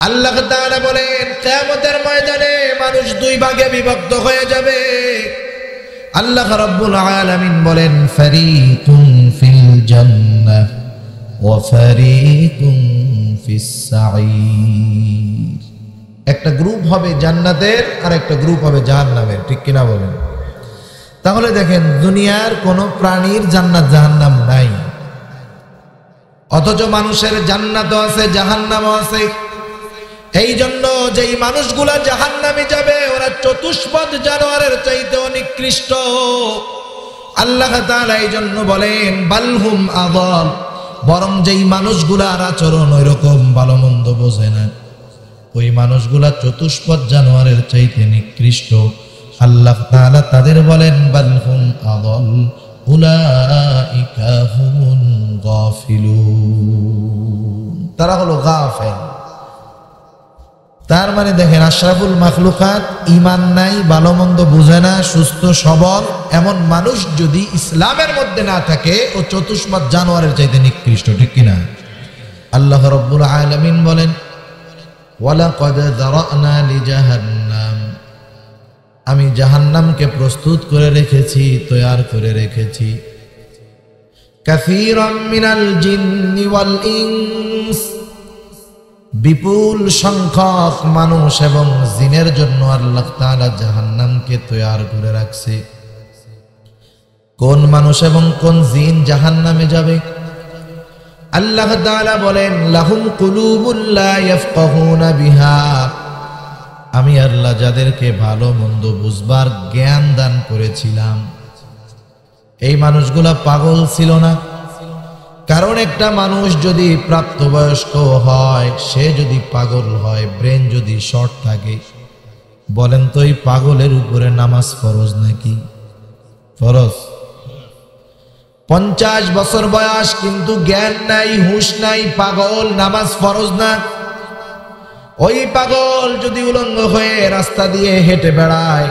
আল্লাহ তাআলা বলেন কিয়ামতের ময়দানে মানুষ দুই ভাগে বিভক্ত হয়ে যাবে। আল্লাহ রাব্বুল আলামিন বলেন ফারীকুন ফিল জান্নাহ ওয়া ফারীকুন ফিস সাঈর। একটা গ্রুপ হবে জান্নাতের আর একটা গ্রুপ হবে জাহান্নামের, ঠিক কিনা বলেন? তাহলে দেখেন দুনিয়ার কোন প্রাণীর জান্নাত জাহান্নাম নাই, অথচ মানুষের জান্নাতও আছে জাহান্নামও আছে। এই জন্য যেই মানুষগুলা জাহান্নামে যাবে ওরা চতুষ্পদ জানোয়ারের চাইতে নিকৃষ্ট। আল্লাহ তাআলা এই জন্য বলেন বালহুম আযাল, বরং যেই মানুষগুলার আচরণ ওইরকম ভালো মন্দ বোঝে না, ওই মানুষগুলা চতুষ্পদ জানোয়ারের চাইতে নিকৃষ্ট। আল্লাহ তাআলা তাদের বলেন বালহুম আযাল উলাইকা হুমুল গাফিলুন, তারা হলো গাফেল। তার মানে দেখেন আশরাফুল মাখলুকাত ঈমান নাই, ভালো মন্দ বুঝে না, সুস্থ সবল এমন মানুষ যদি ইসলামের মধ্যে না থাকে ও চতুষ্পদ জানোয়ারের চাইতে নিকৃষ্ট, ঠিক কিনা? আল্লাহ রাব্বুল আলামিন বলেন ওয়ালাকাদ যারানা লিজাহান্নাম, আমি জাহান্নামকে প্রস্তুত করে রেখেছি, তৈয়ার করে রেখেছি। কাসীরাম মিনাল জিন্নি ওয়াল ইনস, বিপুল সংখ্যক মানুষ এবং জিনের জন্য আল্লাহ তাআলা জাহান্নামকে তৈয়ার করে রাখছে। কোন মানুষ এবং কোন জিন জাহান্নামে যাবে? আল্লাহ তাআলা বলেন লাহুম কুলুবুল লা ইয়াফকাহুনা বিহা, আমি আল্লাহ যাদেরকে ভালো মন্দ বুঝবার জ্ঞান দান করেছিলাম। এই মানুষগুলা পাগল ছিল না, কারণ একটা মানুষ যদি প্রাপ্তবয়স্ক হয়, সে যদি পাগল হয়, ব্রেন যদি শর্ট থাকে, বলেন তো এই পাগলের উপরে নামাজ ফরজ নাকি? ফরজ। 50 বছর বয়স কিন্তু জ্ঞান নাই, হুঁশ নাই, পাগল, নামাজ ফরজ না। ওই পাগল যদি উলঙ্গ হয়ে রাস্তা দিয়ে হেঁটে বেড়ায়,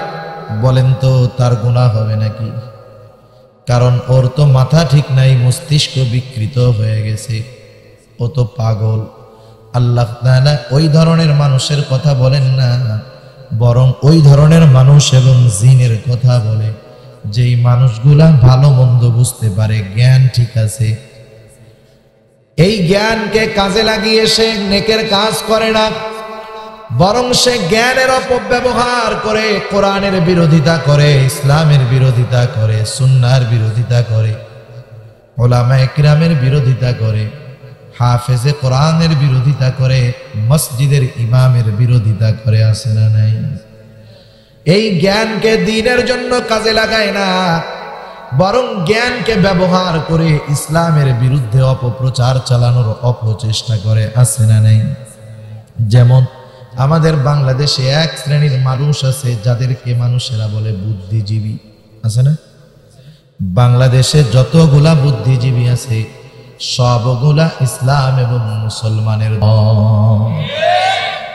বলেন তো তার গুনাহ হবে নাকি? কারণ ওর তো মাথা ঠিক নাই, মস্তিষ্ক বিকৃত হয়ে গেছে, ও তো পাগল। আল্লাহ তাআলা ওই ধরনের মানুষের কথা বলেন না, বরং ওই ধরনের মানুষ এবং জিনের কথা বলে যেই মানুষগুলা ভালো মন্দ বুঝতে পারে, জ্ঞান ঠিক আছে, এই জ্ঞানকে কাজে লাগিয়ে সে নেকের কাজ করে না, বরং সে জ্ঞানের অপব্যবহার করে কোরআনের বিরোধিতা করে, ইসলামের বিরোধিতা করে, সুন্নাহর বিরোধিতা করে, উলামায়ে কিরামের বিরোধিতা করে, হাফেজে কোরআনের বিরোধিতা করে, মসজিদের ইমামের বিরোধিতা করে, আছে না নাই? এই জ্ঞানকে দ্বীনের জন্য কাজে লাগায় না, বরং জ্ঞানকে ব্যবহার করে ইসলামের বিরুদ্ধে অপপ্রচার চালানোর অপচেষ্টা করে, আছে না নাই? যেমন আমাদের বাংলাদেশে এক শ্রেণীর মানুষ আছে যাদেরকে মানুষেরা বলে বুদ্ধিজীবী, আছে না? বাংলাদেশে যতগুলা বুদ্ধিজীবী আছে সবগুলা ইসলাম এবং মুসলমানের,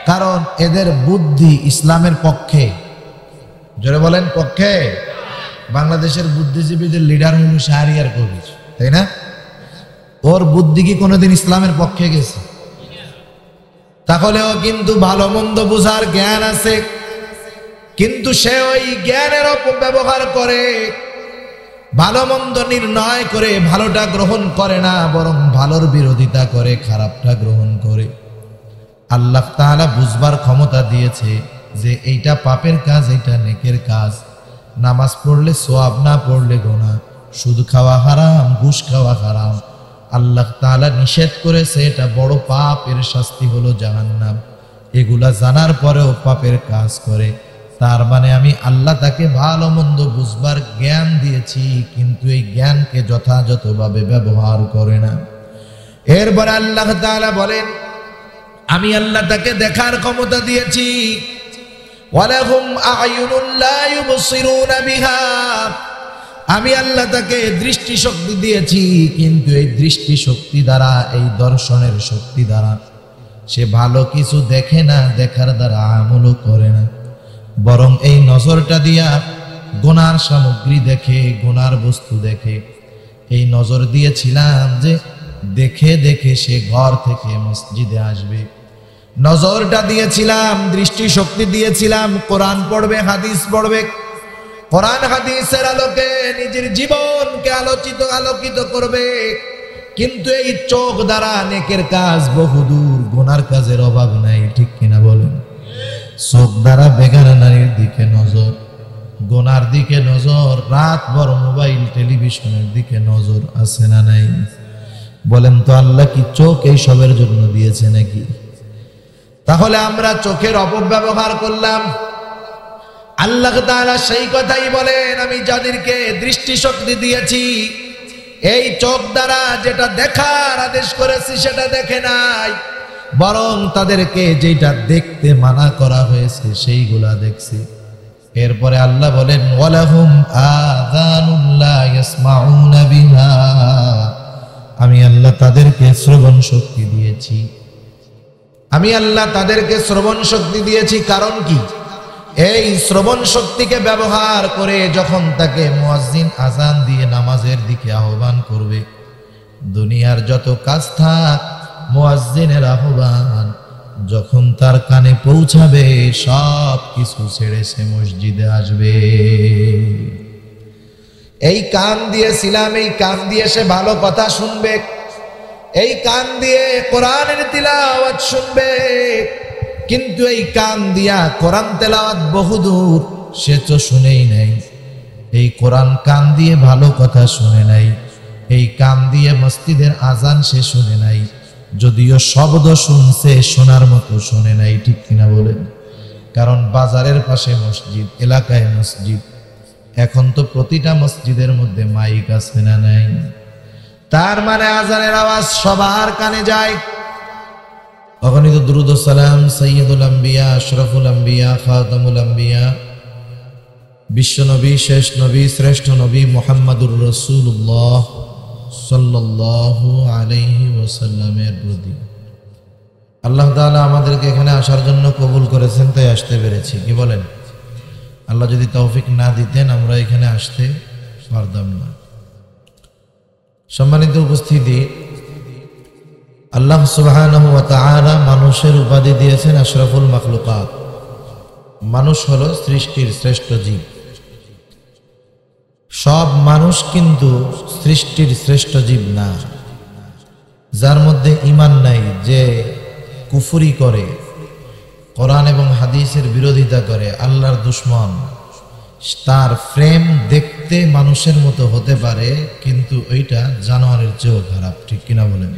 কারণ এদের বুদ্ধি ইসলামের পক্ষে। জোরে বলেন পক্ষে। বাংলাদেশের বুদ্ধিজীবীদের লিডার হল শাহরিয়ার কবির, তাই না? ওর বুদ্ধি কি কোনোদিন ইসলামের পক্ষে গেছে? তাহলেও কিন্তু ভালো মন্দ বুঝার জ্ঞান আছে, কিন্তু সে ওই জ্ঞানের অপব্যবহার করে, ভালো মন্দ নির্ণয় করে ভালোটা গ্রহণ করে না, বরং ভালোর বিরোধিতা করে, খারাপটা গ্রহণ করে। আল্লাহ তাআলা বুঝবার ক্ষমতা দিয়েছে যে এইটা পাপের কাজ, এইটা নেকের কাজ, নামাজ পড়লে সওয়াব, না পড়লে গুনাহ, সুদ খাওয়া হারাম, ঘুষ খাওয়া হারাম, আল্লাহ তাআলা নিষেধ করেছে, এটা বড় পাপ, এর শাস্তি হলো জাহান্নাম। এগুলা জানার পরেও পাপের কাজ করে, তার মানে আমি আল্লাহ তাকে ভালো মন্দ বুঝবার জ্ঞান দিয়েছি, কিন্তু এই জ্ঞানকে যথাযথভাবে ব্যবহার করে না। এরপরে আল্লাহ তাআলা বলেন আমি আল্লাহ তাকে দেখার ক্ষমতা দিয়েছি, ওয়ালাহুম আ'য়ুনুন লা ইউবসিরুনা বিহা, আমি আল্লাহ তাকে দৃষ্টি শক্তি দিয়েছি, কিন্তু এই দৃষ্টি শক্তি দ্বারা, এই দর্শনের শক্তি দ্বারা সে ভালো কিছু দেখে না, দেখার দ্বারা আমলও করে না, বরং এই নজরটা দিয়া গুনার সামগ্রী দেখে, গুনার বস্তু দেখে। এই নজর দিয়েছিলাম যে দেখে দেখে সে ঘর থেকে মসজিদে আসবে, নজরটা দিয়েছিলাম, দৃষ্টি শক্তি দিয়েছিলাম, কোরআন পড়বে, হাদিস পড়বে, কোরআন হাদিসের আলোকে নিজের জীবনকে আলোকিত করবে। কিন্তু এই চোখ দ্বারা নেকের কাজ বহুদূর, গুনার কাজের অভাব নাই, ঠিক কিনা বলেন? চোখ দ্বারা বেগানা নারীর দিকে নজর, গুনার দিকে নজর, রাত ভর মোবাইল টেলিভিশনের দিকে নজর আছে না নাই? বলেন তো আল্লাহ কি চোখ এই সবের জন্য দিয়েছে নাকি? তাহলে আমরা চোখের অপব্যবহার করলাম। আল্লাহ তাআলা সেই কথাই বলেন, আমি যাদেরকে দৃষ্টি শক্তি দিয়েছি এই চোখ দ্বারা যেটা দেখার আদেশ করেছি সেটা দেখে নাই, বরং তাদেরকে যেটা দেখতে মানা করা হয়েছে সেইগুলা দেখছি। এরপরে আল্লাহ বলেন, ওয়ালাহুম আযানুন লা ইয়াসমাউনা বিহা, আমি আল্লাহ তাদেরকে শ্রবণ শক্তি দিয়েছি। আমি আল্লাহ তাদেরকে শ্রবণ শক্তি দিয়েছি। কারণ কি? এই শ্রবণ শক্তিকে ব্যবহার করে যখন তাকে মুয়াজ্জিন আজান দিয়ে নামাজের দিকে আহ্বান করবে, দুনিয়ার যত কাজ থাক মুয়াজ্জিনের আহ্বান যখন তার কানে পৌঁছাবে, সব কিছু ছেড়ে সে মসজিদে আসবে। এই কান দিয়েছিলাম, এই কান দিয়ে সে ভালো কথা শুনবে, এই কান দিয়ে কোরআনের তিলাওয়াত শুনবে। কিন্তু এই কান দিয়া কোরআন তেলাওয়াত বহুদূর, সে তো শুনেই নাই। এই কোরআন কান দিয়ে ভালো কথা শুনে নাই, এই কান দিয়ে মসজিদের আজান সে শুনে নাই, যদিও শব্দ শুনছে শোনার মতো শুনে নাই, ঠিক কিনা বলেন? কারণ বাজারের পাশে মসজিদ, এলাকায় মসজিদ, এখন তো প্রতিটা মসজিদের মধ্যে মাইক আছে না নাই? তার মানে আজানের আওয়াজ সবার কানে যায়। অগণিত দুরূদ ও সালাম সাইয়্যিদুল আম্বিয়া, আশরাফুল আম্বিয়া, খাতামুল আম্বিয়া, বিশ্বনবী, শেষ নবী, শ্রেষ্ঠ নবী মুহাম্মদুর রাসূলুল্লাহ সাল্লাল্লাহু আলাইহি ওয়াসাল্লামের প্রতি। আল্লাহ তাআলা আমাদেরকে এখানে আসার জন্য কবুল করেছেন, তাই আসতে পেরেছি। কি বলেন? আল্লাহ যদি তৌফিক না দিতেন আমরা এখানে আসতে পারতাম না। সম্মানিত উপস্থিতি, আল্লাহ সুবহানাহু ওয়া তাআলা মানুষের উপাধি দিয়েছেন আশরাফুল মাখলুকাত। মানুষ হলো সৃষ্টির শ্রেষ্ঠ জীব। সব মানুষ কিন্তু সৃষ্টির শ্রেষ্ঠ জীব না। যার মধ্যে ঈমান নাই, যে কুফরি করে, কোরআন এবং হাদিসের বিরোধিতা করে, আল্লাহর দুশমন, তার ফ্রেম দেখতে মানুষের মতো হতে পারে, কিন্তু ওইটা জানোয়ারের চেয়েও খারাপ, ঠিক কিনা বলেন?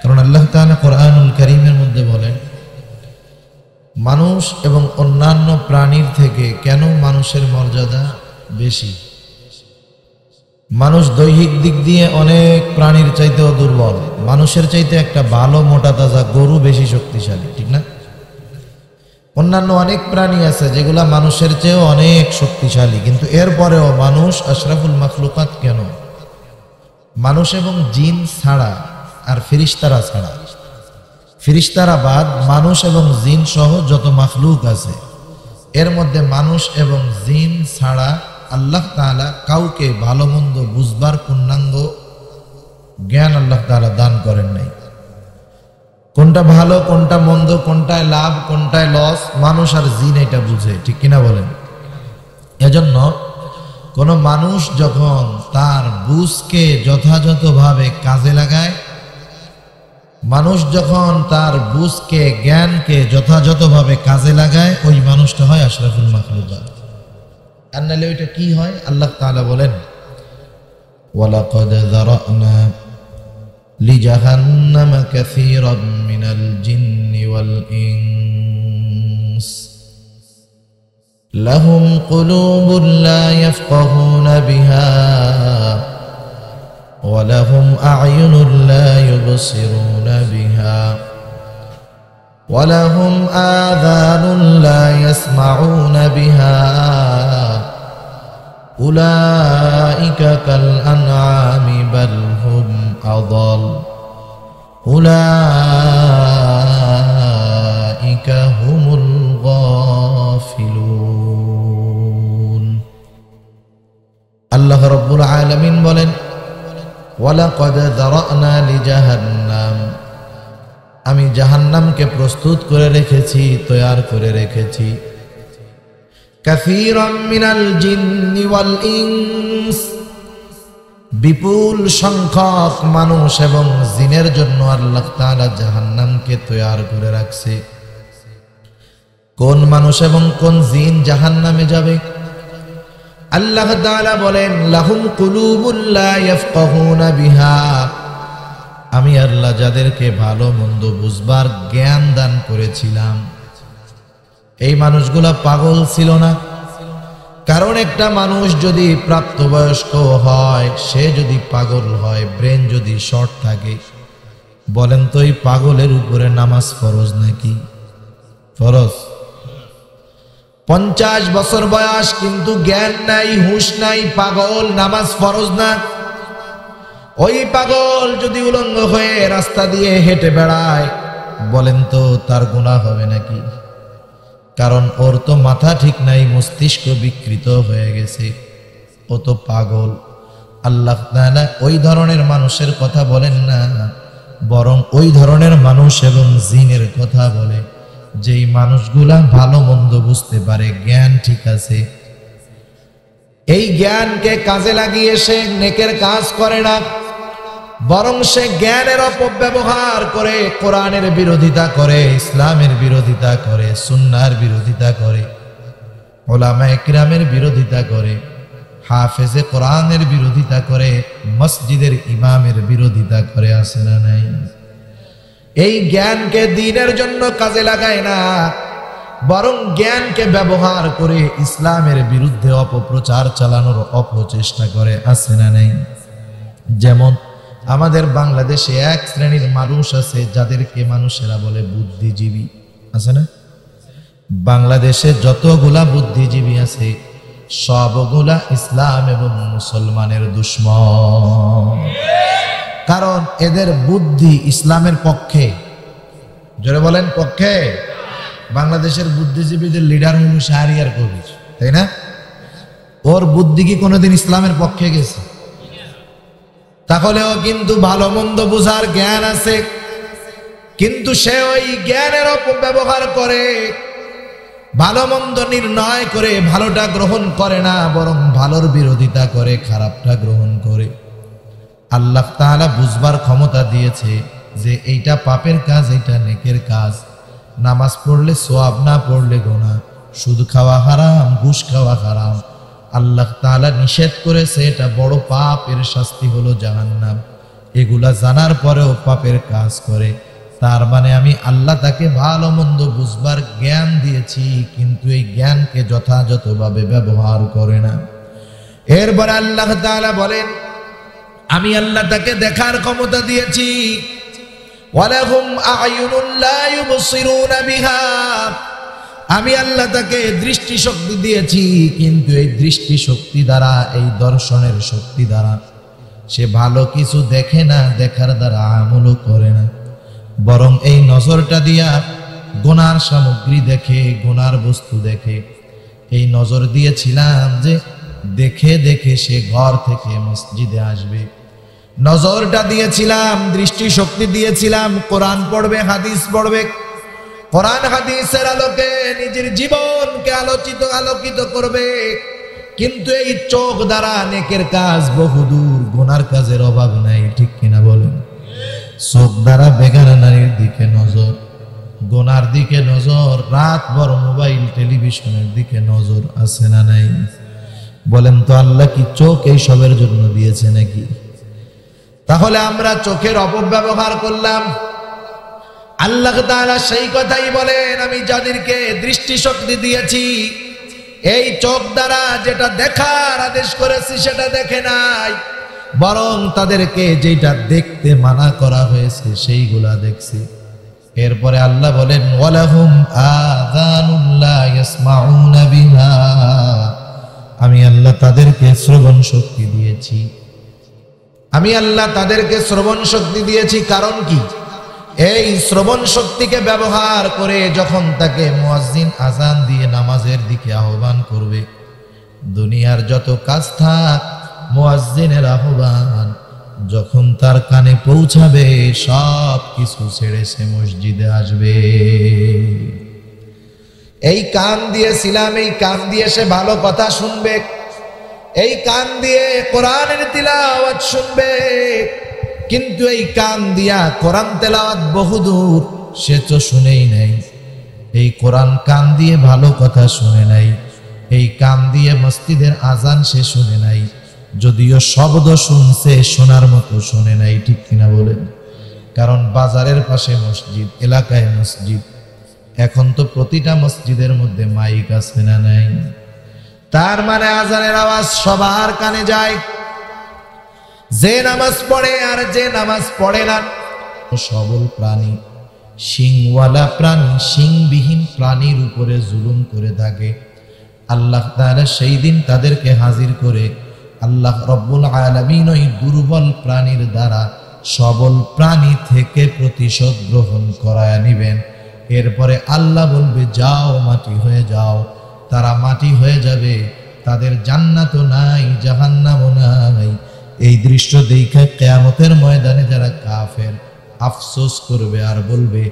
কারণ আল্লাহ তাআলা কোরআনুল কারীমের মধ্যে বলেন, মানুষ এবং অন্যান্য প্রাণীর থেকে কেন মানুষের মর্যাদা বেশি? মানুষ দৈহিক দিক দিয়ে অনেক প্রাণীর চাইতেও দুর্বল। মানুষের চাইতে একটা ভালো মোটা তাজা গরু বেশি শক্তিশালী, ঠিক না? অন্যান্য অনেক প্রাণী আছে যেগুলা মানুষের চেয়েও অনেক শক্তিশালী, কিন্তু এরপরেও মানুষ আশরাফুল মাখলুকাত কেন? মানুষ এবং জিন ছাড়া আর ফেরেশতারা ছাড়া, ফেরেশতারা বাদ মানুষ এবং জিন সহ যত মাখলুক আছে, এর মধ্যে মানুষ এবং জিন ছাড়া আল্লাহ তাআলা কাউকে ভালো মন্দ বুঝবার পূর্ণাঙ্গ জ্ঞান আল্লাহ তাআলা দান করেন নাই। কোনটা ভালো, কোনটা মন্দ, কোনটায় লাভ, কোনটায় লস, মানুষ আর জিন এটা বুঝে, ঠিক কিনা বলেন? এজন্য কোন মানুষ যখন তার বুঝকে যথাযথভাবে কাজে লাগায়, মানুষ যখন তার বুঝকে, জ্ঞানকে যথাযথভাবে কাজে লাগায়, ওই মানুষটা হয় আশরাফুল মাখলুকাত। আর নাহলে ওইটা কি হয়? আল্লাহ তাআলা বলেন, ওয়ালাকাদ যারানা লিজাহান্নামা কাসীরাম মিনাল জিন্নি ওয়াল ইনস লাহুম কুলুবুন লা ইয়াফকাহুনা বিহা ওয়া লাহুম আ'য়ুনুন লা ইউবসিরুনা বিহা ওয়া লাহুম আযানুন লা ইয়াসমাউনা বিহা উলাইকা কাল আনআমি বাল হুম আযাল উলাইকা হুমুল গাফিলুন। আল্লাহ রাব্বুল আলামিন বলেন, ওয়ালাকাদ যারানা লিজাহান্নাম, আমি জাহান্নামকে প্রস্তুত করে রেখেছি, তৈয়ার করে রেখেছি। কাসীরাম মিনাল জিন্নি ওয়াল ইনস, বিপুল সংখ্যক মানুষ এবং জিনের জন্য আল্লাহ তাআলা জাহান্নামকে তৈয়ার করে রাখছে। কোন মানুষ এবং কোন জিন জাহান্নামে যাবে? আল্লাহ তাআলা বলেন, লাহুম কুলুবুল লা ইয়াফকাহুনা বিহা, আমি আল্লাহ যাদেরকে ভালো মন্দ বুঝবার জ্ঞান দান করেছিলাম। এই মানুষগুলা পাগল ছিল না। কারণ একটা মানুষ যদি প্রাপ্তবয়স্ক হয়, সে যদি পাগল হয়, ব্রেন যদি শর্ট থাকে, বলেন তো এই পাগলের উপরে নামাজ ফরজ নাকি? ফরজ। 50 বছর বয়স কিন্তু জ্ঞান নাই, হুঁশ নাই, পাগল, নামাজ ফরজ না। ওই পাগল যদি উলঙ্গ হয়ে রাস্তা দিয়ে হেঁটে বেড়ায়, বলেন তো তার গুনাহ হবে নাকি? কারণ ওর তো মাথা ঠিক নাই, মস্তিষ্ক বিকৃত হয়ে গেছে, ও তো পাগল। আল্লাহ তাআলা ওই ধরনের মানুষের কথা বলেন না, বরং ওই ধরনের মানুষ এবং জিনের কথা বলে যেই মানুষগুলা ভালো মন্দ বুঝতে পারে, জ্ঞান ঠিক আছে। এই জ্ঞানকে কাজে লাগিয়ে সে নেকের কাজ করে না, বরং সে জ্ঞানের অপব্যবহার করে কোরআনের বিরোধিতা করে, ইসলামের বিরোধিতা করে, সুন্নাহর বিরোধিতা করে, উলামায়ে কিরামের বিরোধিতা করে, হাফেজে কোরআনের বিরোধিতা করে, মসজিদের ইমামের বিরোধিতা করে। আছে না নাই? এই জ্ঞানকে দ্বীনের জন্য কাজে লাগায় না, বরং জ্ঞানকে ব্যবহার করে ইসলামের বিরুদ্ধে অপপ্রচার চালানোর অপচেষ্টা করে। আছে না নাই? যেমন আমাদের বাংলাদেশে এক শ্রেণীর মানুষ আছে যাদেরকে মানুষেরা বলে বুদ্ধিজীবী। আছে না? বাংলাদেশে যতগুলা বুদ্ধিজীবী আছে সবগুলা ইসলাম এবং মুসলমানের দুশমন। কারণ এদের বুদ্ধি ইসলামের পক্ষে। জোরে বলেন পক্ষে। বাংলাদেশের বুদ্ধিজীবীদের লিডার হল শাহরিয়ার কবির, তাই না? ওর বুদ্ধি কি কোনোদিন ইসলামের পক্ষে গেছে? তাহলেও কিন্তু ভালো মন্দ বুঝার জ্ঞান আছে, কিন্তু সে ওই জ্ঞানের অপব্যবহার করে, ভালো মন্দ নির্ণয় করে ভালোটা গ্রহণ করে না, বরং ভালোর বিরোধিতা করে, খারাপটা গ্রহণ করে। আল্লাহ তাআলা বুঝবার ক্ষমতা দিয়েছে যে এইটা পাপের কাজ, এইটা নেকের কাজ, নামাজ পড়লে সওয়াব, না পড়লে গুনাহ, সুদ খাওয়া হারাম, ঘুষ খাওয়া হারাম, আল্লাহ তাআলা নিষেধ করেছে, এটা বড় পাপ, এর শাস্তি হলো জাহান্নাম। এগুলা জানার পরেও পাপের কাজ করে, তার মানে আমি আল্লাহ তাকে ভালো মন্দ বুঝবার জ্ঞান দিয়েছি, কিন্তু এই জ্ঞানকে যথাযথভাবে ব্যবহার করে না। এরপরে আল্লাহ তাআলা বলেন, আমি আল্লাহ তাকে দেখার ক্ষমতা দিয়েছি। ওয়ালাহুম আ'য়ুনুন লা ইউবসিরুনা বিহা, আমি আল্লাহ তাকে দৃষ্টি শক্তি দিয়েছি, কিন্তু এই দৃষ্টি শক্তি দ্বারা, এই দর্শনের শক্তি দ্বারা সে ভালো কিছু দেখে না, দেখার দ্বারা আমলও করে না, বরং এই নজরটা দিয়া গুনার সামগ্রী দেখে, গুনার বস্তু দেখে। এই নজর দিয়েছিলাম যে দেখে দেখে সে ঘর থেকে মসজিদে আসবে, নজরটা দিয়েছিলাম, দৃষ্টি শক্তি দিয়েছিলাম, কোরআন পড়বে, হাদিস পড়বে, কোরআন হাদিসের আলোকে নিজের জীবনকে আলোকিত করবে। কিন্তু এই চোখ দ্বারা নেকের কাজ বহুদূর, গুনার কাজের অভাব নাই, ঠিক কিনা বলেন? চোখ দ্বারা বেগানা নারীর দিকে নজর, গুনার দিকে নজর, রাত ভর মোবাইল টেলিভিশনের দিকে নজর। আছে না নাই? বলেন তো আল্লাহ কি চোখ এই সবের জন্য দিয়েছে নাকি? তাহলে আমরা চোখের অপব্যবহার করলাম। আল্লাহ তাআলা সেই কথাই বলেন, আমি যাদেরকে দৃষ্টি শক্তি দিয়েছি, এই চোখ দ্বারা যেটা দেখার আদেশ করেছি সেটা দেখে নাই, বরং তাদেরকে যেটা দেখতে মানা করা হয়েছে সেইগুলা দেখছে। এরপরে আল্লাহ বলেন, ওয়ালাহুম আযানুন লা ইয়াসমাউনা বিহা, আমি আল্লাহ তাদেরকে শ্রবণ শক্তি দিয়েছি। আমি আল্লাহ তাদেরকে শ্রবণ শক্তি দিয়েছি। কারণ কি? এই শ্রবণ শক্তিকে ব্যবহার করে যখন তাকে মুয়াজ্জিন আজান দিয়ে নামাজের দিকে আহ্বান করবে, দুনিয়ার যত কাজ থাক, মুয়াজ্জিনের আহ্বান, যখন তার কানে পৌঁছাবে সব কিছু ছেড়ে সে মসজিদে আসবে। এই কান দিয়েছিলাম, এই কান দিয়ে সে ভালো কথা শুনবে, এই কান দিয়ে কোরআনের তিলাওয়াত শুনবে, কিন্তু এই কান দিয়া কোরআন তেলাওয়াত বহুদূর সে তো শুনেই নাই। এই কোরআন কান দিয়ে ভালো কথা শুনে নাই, এই কান দিয়ে মসজিদের আজান সে শুনে নাই, যদিও শব্দ শুনছে শোনার মতো শুনে নাই। ঠিক কিনা বলেন? কারণ বাজারের পাশে মসজিদ, এলাকায় মসজিদ, এখন তো প্রতিটা মসজিদের মধ্যে মাইক আছে না নাই? তার মানে আজানের আওয়াজ সবার কানে যায়। যে নামাজ পড়ে আর যে নামাজ পড়ে না, সবল প্রাণী, শিংওয়ালা প্রাণী, শিংবিহীন প্রাণীর উপরে জুলুম করে থাকে। আল্লাহ তাআলা সেই দিন তাদেরকে হাজির করে আল্লাহ রব্বুল আলামিন ওই দুর্বল প্রাণীর দ্বারা সবল প্রাণী থেকে প্রতিশোধ গ্রহণ করায় নিবেন। এরপরে আল্লাহ বলবে, যাও মাটি হয়ে যাও। তারা মাটি হয়ে যাবে, তাদের জান্নাতও নাই, জাহান্নামও নাই। এই দৃশ্য দেখে কিয়ামতের ময়দানে যারা কাফের আফসোস করবে আর বলবে,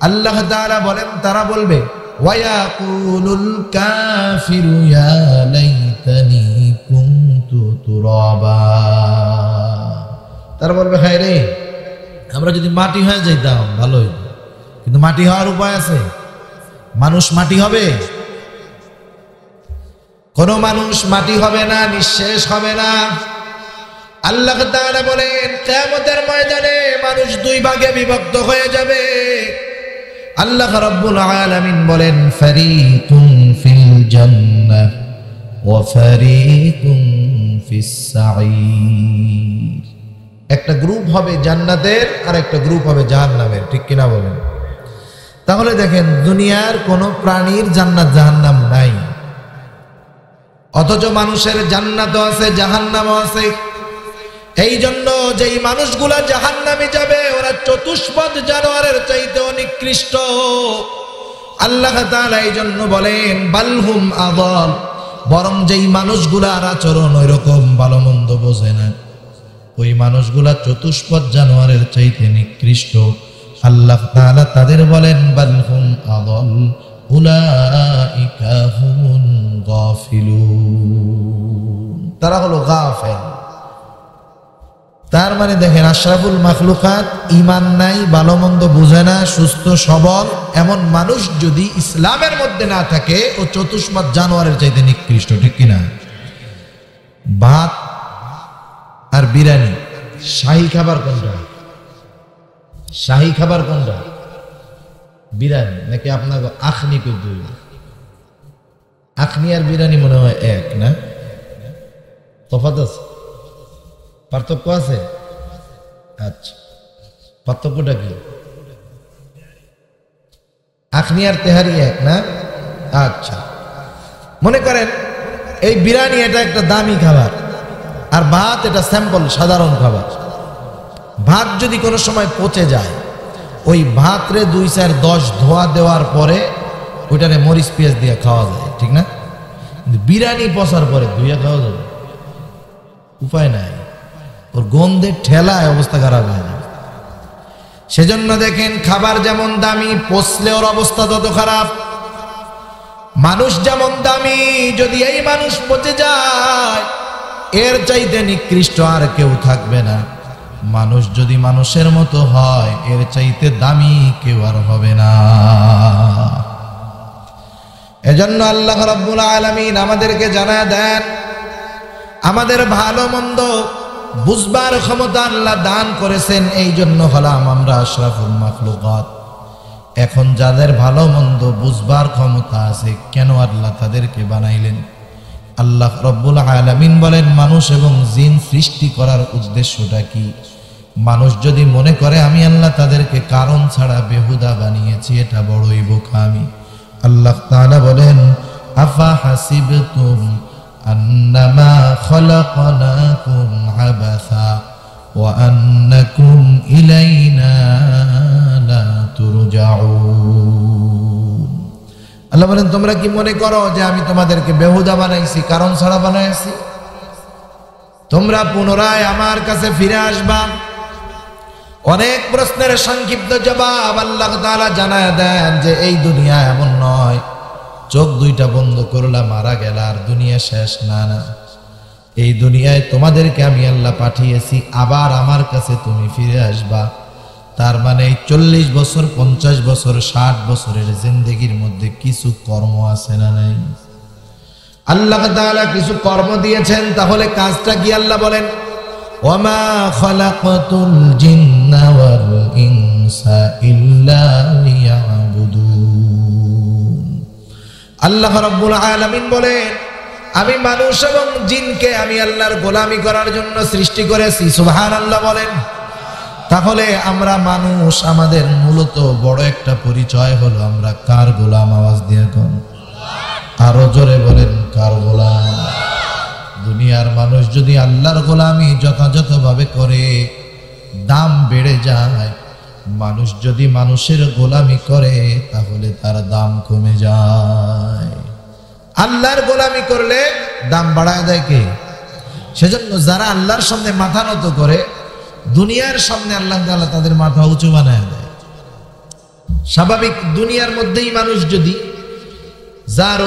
আল্লাহ তাআলা বলেন, তারা বলবে, ওয়ায়াকুলুল কাফিরু ইয়া লাইতানি কুনতু তুরাবা। তারা বলবে, হায় রে, আমরা যদি মাটি হয়ে যাইতাম ভালো হইতো। কিন্তু মাটি হওয়ার উপায় আছে? মানুষ মাটি হবে? কোন মানুষ মাটি হবে না, নিঃশেষ হবে না। আল্লাহ তাআলা বলেন, কিয়ামতের ময়দানে মানুষ দুই ভাগে বিভক্ত হয়ে যাবে। আল্লাহ রাব্বুল আলামিন বলেন, ফারিকুন ফিল জান্নাহ ওয়া ফারিকুন ফিস সাঈর। একটা গ্রুপ হবে জান্নাতের আর একটা গ্রুপ হবে জাহান্নামের। ঠিক কিনা বলেন? তাহলে দেখেন, দুনিয়ার কোন প্রাণীর জান্নাত জাহান্নাম নাই, অথচ মানুষের জান্নাতও আছে, জাহান্নামও আছে। এই জন্য যেই মানুষগুলা জাহান্নামে যাবে ওরা চতুষ্পদ জানোয়ারের চাইতে নিকৃষ্ট। আল্লাহ তাআলা এই জন্য বলেন, বালহুম আযাল, বরং যেই মানুষগুলার আচরণ ওই রকম ভালো মন্দ বোঝে না, ওই মানুষগুলা চতুষ্পদ জানোয়ারের চাইতে নিকৃষ্ট। আল্লাহ তাআলা তাদের বলেন, বালহুম আযাল উলাইকা হুমুল গাফিলুন। তারা হলো গাফেল। তার মানে দেখেন, আশরাফুল মাখলুকাত ঈমান নাই, ভালো মন্দ বুঝে না, সুস্থ সবল এমন মানুষ যদি ইসলামের মধ্যে না থাকে, ও চতুষ্পদ জানোয়ারের চাইতে নিকৃষ্ট। ঠিক কিনা? ভাত আর বিরিয়ানি, শাহী খাবার কোনটা? শাহী খাবার কোনটা? বিরিয়ানি নাকি আপনার আখনি? দুই আখনি আর বিরিয়ানি মনে হয় এক না? তফাৎ আছে, পার্থক্য আছে? আচ্ছা, পার্থক্যটা কি? আখনি আর তেহারি এক না? আচ্ছা, মনে করেন এই বিরিয়ানি এটা একটা দামি খাবার, আর ভাত এটা স্যাম্পল সাধারণ খাবার। ভাত যদি কোনো সময় পচে যায়, ওই ভাতরে 2-4-10 ধোয়া দেওয়ার পরে ওইটারে মরিচ পেঁয়াজ দিয়ে খাওয়া যায়, ঠিক না? কিন্তু বিরিয়ানি পচার পরে ধুইয়া খাওয়া যাবে? উপায় নাই, ওর গন্ধের ঠেলায় অবস্থা খারাপ হয়ে যাবে। সেজন্য দেখেন, খাবার যেমন দামি, পচলে ওর অবস্থা তত খারাপ। মানুষ যেমন দামি, যদি এই মানুষ পচে যায়, এর চাইতে নিকৃষ্ট আর কেউ থাকবে না। মানুষ যদি মানুষের মতো হয়, এর চাইতে দামি কেউ আর হবে না। এজন্য আল্লাহ রাব্বুল আলামিন আমাদেরকে জানায় দেন, আমাদের ভালো মন্দ বুঝবার ক্ষমতা আল্লাহ দান করেছেন, এই জন্য হলাম আমরা আশরাফুল মাখলুকাত। এখন যাদের ভালো মন্দ বুঝবার ক্ষমতা আছে, কেন আল্লাহ তাদেরকে বানাইলেন? আল্লাহ রাব্বুল আলামিন বলেন, মানুষ এবং জিন সৃষ্টি করার উদ্দেশ্যটা কি? মানুষ যদি মনে করে আমি আল্লাহ তাদেরকে কারণ ছাড়া বেহুদা বানিয়েছি, এটা বড়ই বোকামি। আল্লাহ তাআলা বলেন, আফা হাসিবতুম আন্নামা খালাকনাকুম আবাসা ওয়া আন্নাকুম ইলাইনা লা তুরজাউন। আল্লাহ বলেন, তোমরা কি মনে করো যে আমি তোমাদেরকে বেহুদা বানাইছি, কারণ ছাড়া বানাইছি? তোমরা পুনরায় আমার কাছে ফিরে আসবা। অনেক প্রশ্নের সংক্ষিপ্ত জবাব আল্লাহ তাআলা জানায় দেন যে এই দুনিয়া এমন নয় চোখ দুইটা বন্ধ করলা মারা গেল আর দুনিয়া শেষ, না না, এই দুনিয়ায় তোমাদেরকে আমি আল্লাহ পাঠিয়েছি, আবার আমার কাছে তুমি ফিরে আসবা। তার মানে 40 বছর 50 বছর 60 বছরের জিন্দেগির মধ্যে কিছু কর্ম আছে না নাই? আল্লাহ তাআলা কিছু কর্ম দিয়েছেন, তাহলে কাজটা কি? আল্লাহ বলেন ওয়ামা খালাকাতুল জিন্না ওয়াল ইনসা ইল্লা লিয়াবুদুন। আল্লাহ রাব্বুল আলামিন বলেন আমি মানুষ এবং জিনকে আমি আল্লাহর গোলামি করার জন্য সৃষ্টি করেছি। সুবহানাল্লাহ বলেন। তাহলে আমরা মানুষ, আমাদের মূলত বড় একটা পরিচয় হলো আমরা কার গোলাম? আওয়াজ দিয়ে কোন, আরো জোরে বলেন, কার গোলাম? দুনিয়ার মানুষ যদি আল্লাহর গোলামি যথাযথভাবে করে দাম বেড়ে যায়, মানুষ যদি মানুষের গোলামি করে তাহলে তার দাম কমে যায়। আল্লাহর গোলামি করলে দাম বাড়ায় দেয় কে? সেজন্য যারা আল্লাহর সামনে মাথা নত করে দুনিয়ার সামনে আল্লাহ তাআলা তাদের মাথা উঁচু বানায় দেয়। স্বাভাবিক দুনিয়ার মধ্যেই মানুষ যদি যার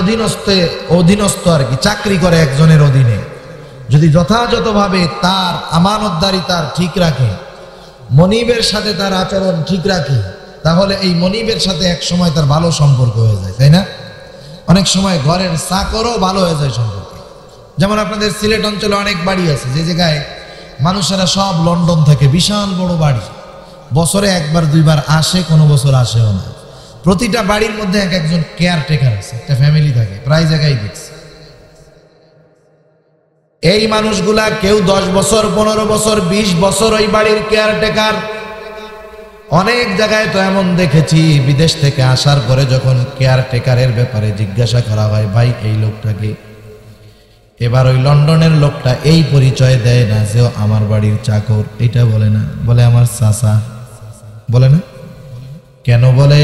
অধীনস্থ আর কি চাকরি করে একজনের অধীনে, যদি যথাযথভাবে তার আমানতদারিতার ঠিক রাখে, মনিবের সাথে তার আচরণ ঠিক রাখে, তাহলে এই মনিবের সাথে এক সময় তার ভালো সম্পর্ক হয়ে যায়, তাই না? অনেক সময় ঘরের চাকরও ভালো হয়ে যায় সম্পর্ক। যেমন আপনাদের সিলেট অঞ্চলে অনেক বাড়ি আছে যে জায়গায় মানুষেরা সব লন্ডন থেকে, বিশাল বড় বাড়ি, বছরে একবার দুইবার আসে, কোনো বছর আসেও না। প্রতিটা বাড়ির মধ্যে এক একজন কেয়ারটেকার আছে, একটা ফ্যামিলি থাকে, প্রায় জায়গায় দেখছি। এই মানুষগুলা কেউ 10 বছর 15 বছর 20 বছর ওই বাড়ির কেয়ারটেকার। অনেক জায়গায় তো এমন দেখেছি, বিদেশ থেকে আসার পরে যখন কেয়ারটেকারের ব্যাপারে জিজ্ঞাসা করা হয়, ভাই এই লোকটাকে, এবার ওই লন্ডনের লোকটা এই পরিচয় দেয় না যে আমার বাড়ির চাকর, এটা বলে না, বলে আমার চাচা। বলে না কেন? বলে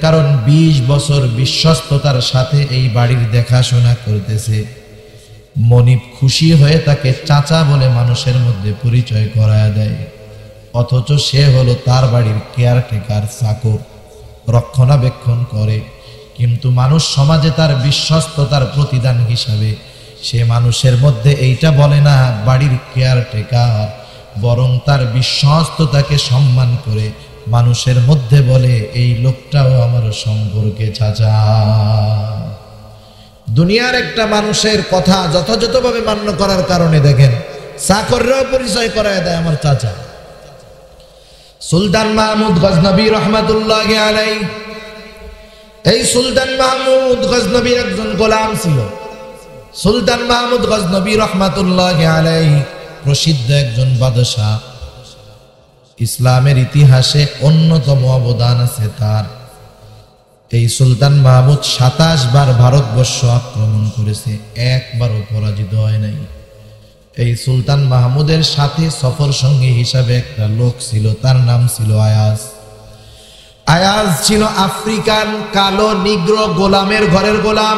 কারণ 20 বছর বিশ্বস্ততার সাথে এই বাড়ির দেখাশোনা করতেছে। মনিব খুশি হয়ে তাকে চাচা বলে মানুষের মধ্যে পরিচয় করায় দেয়, অথচ সে হলো তার বাড়ির কেয়ারটেকার, চাকর, রক্ষণাবেক্ষণ করে। কিন্তু মানুষ সমাজে তার বিশ্বস্ততার প্রতিদান হিসাবে সে মানুষের মধ্যে এইটা বলে না বাড়ির কেয়ারটেকার, বরং তার বিশ্বস্ততাকে সম্মান করে মানুষের মধ্যে বলে এই লোকটাও আমার সম্পর্কে চাচা। দুনিয়ার একটা মানুষের কথা যথাযথভাবে মান্য করার কারণে দেখেন চাকররাও পরিচয় করায় দেয় আমার চাচা। সুলতান মাহমুদ গজনবী রহমাতুল্লাহি আলাইহি, এই সুলতান মাহমুদ গজনবীর একজন গোলাম ছিল। সুলতান মাহমুদ গজনবী রহমাতুল্লাহি আলাইহি প্রসিদ্ধ একজন বাদশাহ। ইসলামের ইতিহাসে অন্যতম অবদান আছে তার। এই সুলতান মাহমুদ 27 বার ভারতবর্ষ আক্রমণ করেছে, একবারও পরাজিত হয় নাই। এই সুলতান মাহমুদের সাথে সফর সঙ্গী হিসাবে একটা লোক ছিল, তার নাম ছিল আয়াজ। আয়াজ ছিল আফ্রিকান কালো নিগ্রো গোলামের ঘরের গোলাম।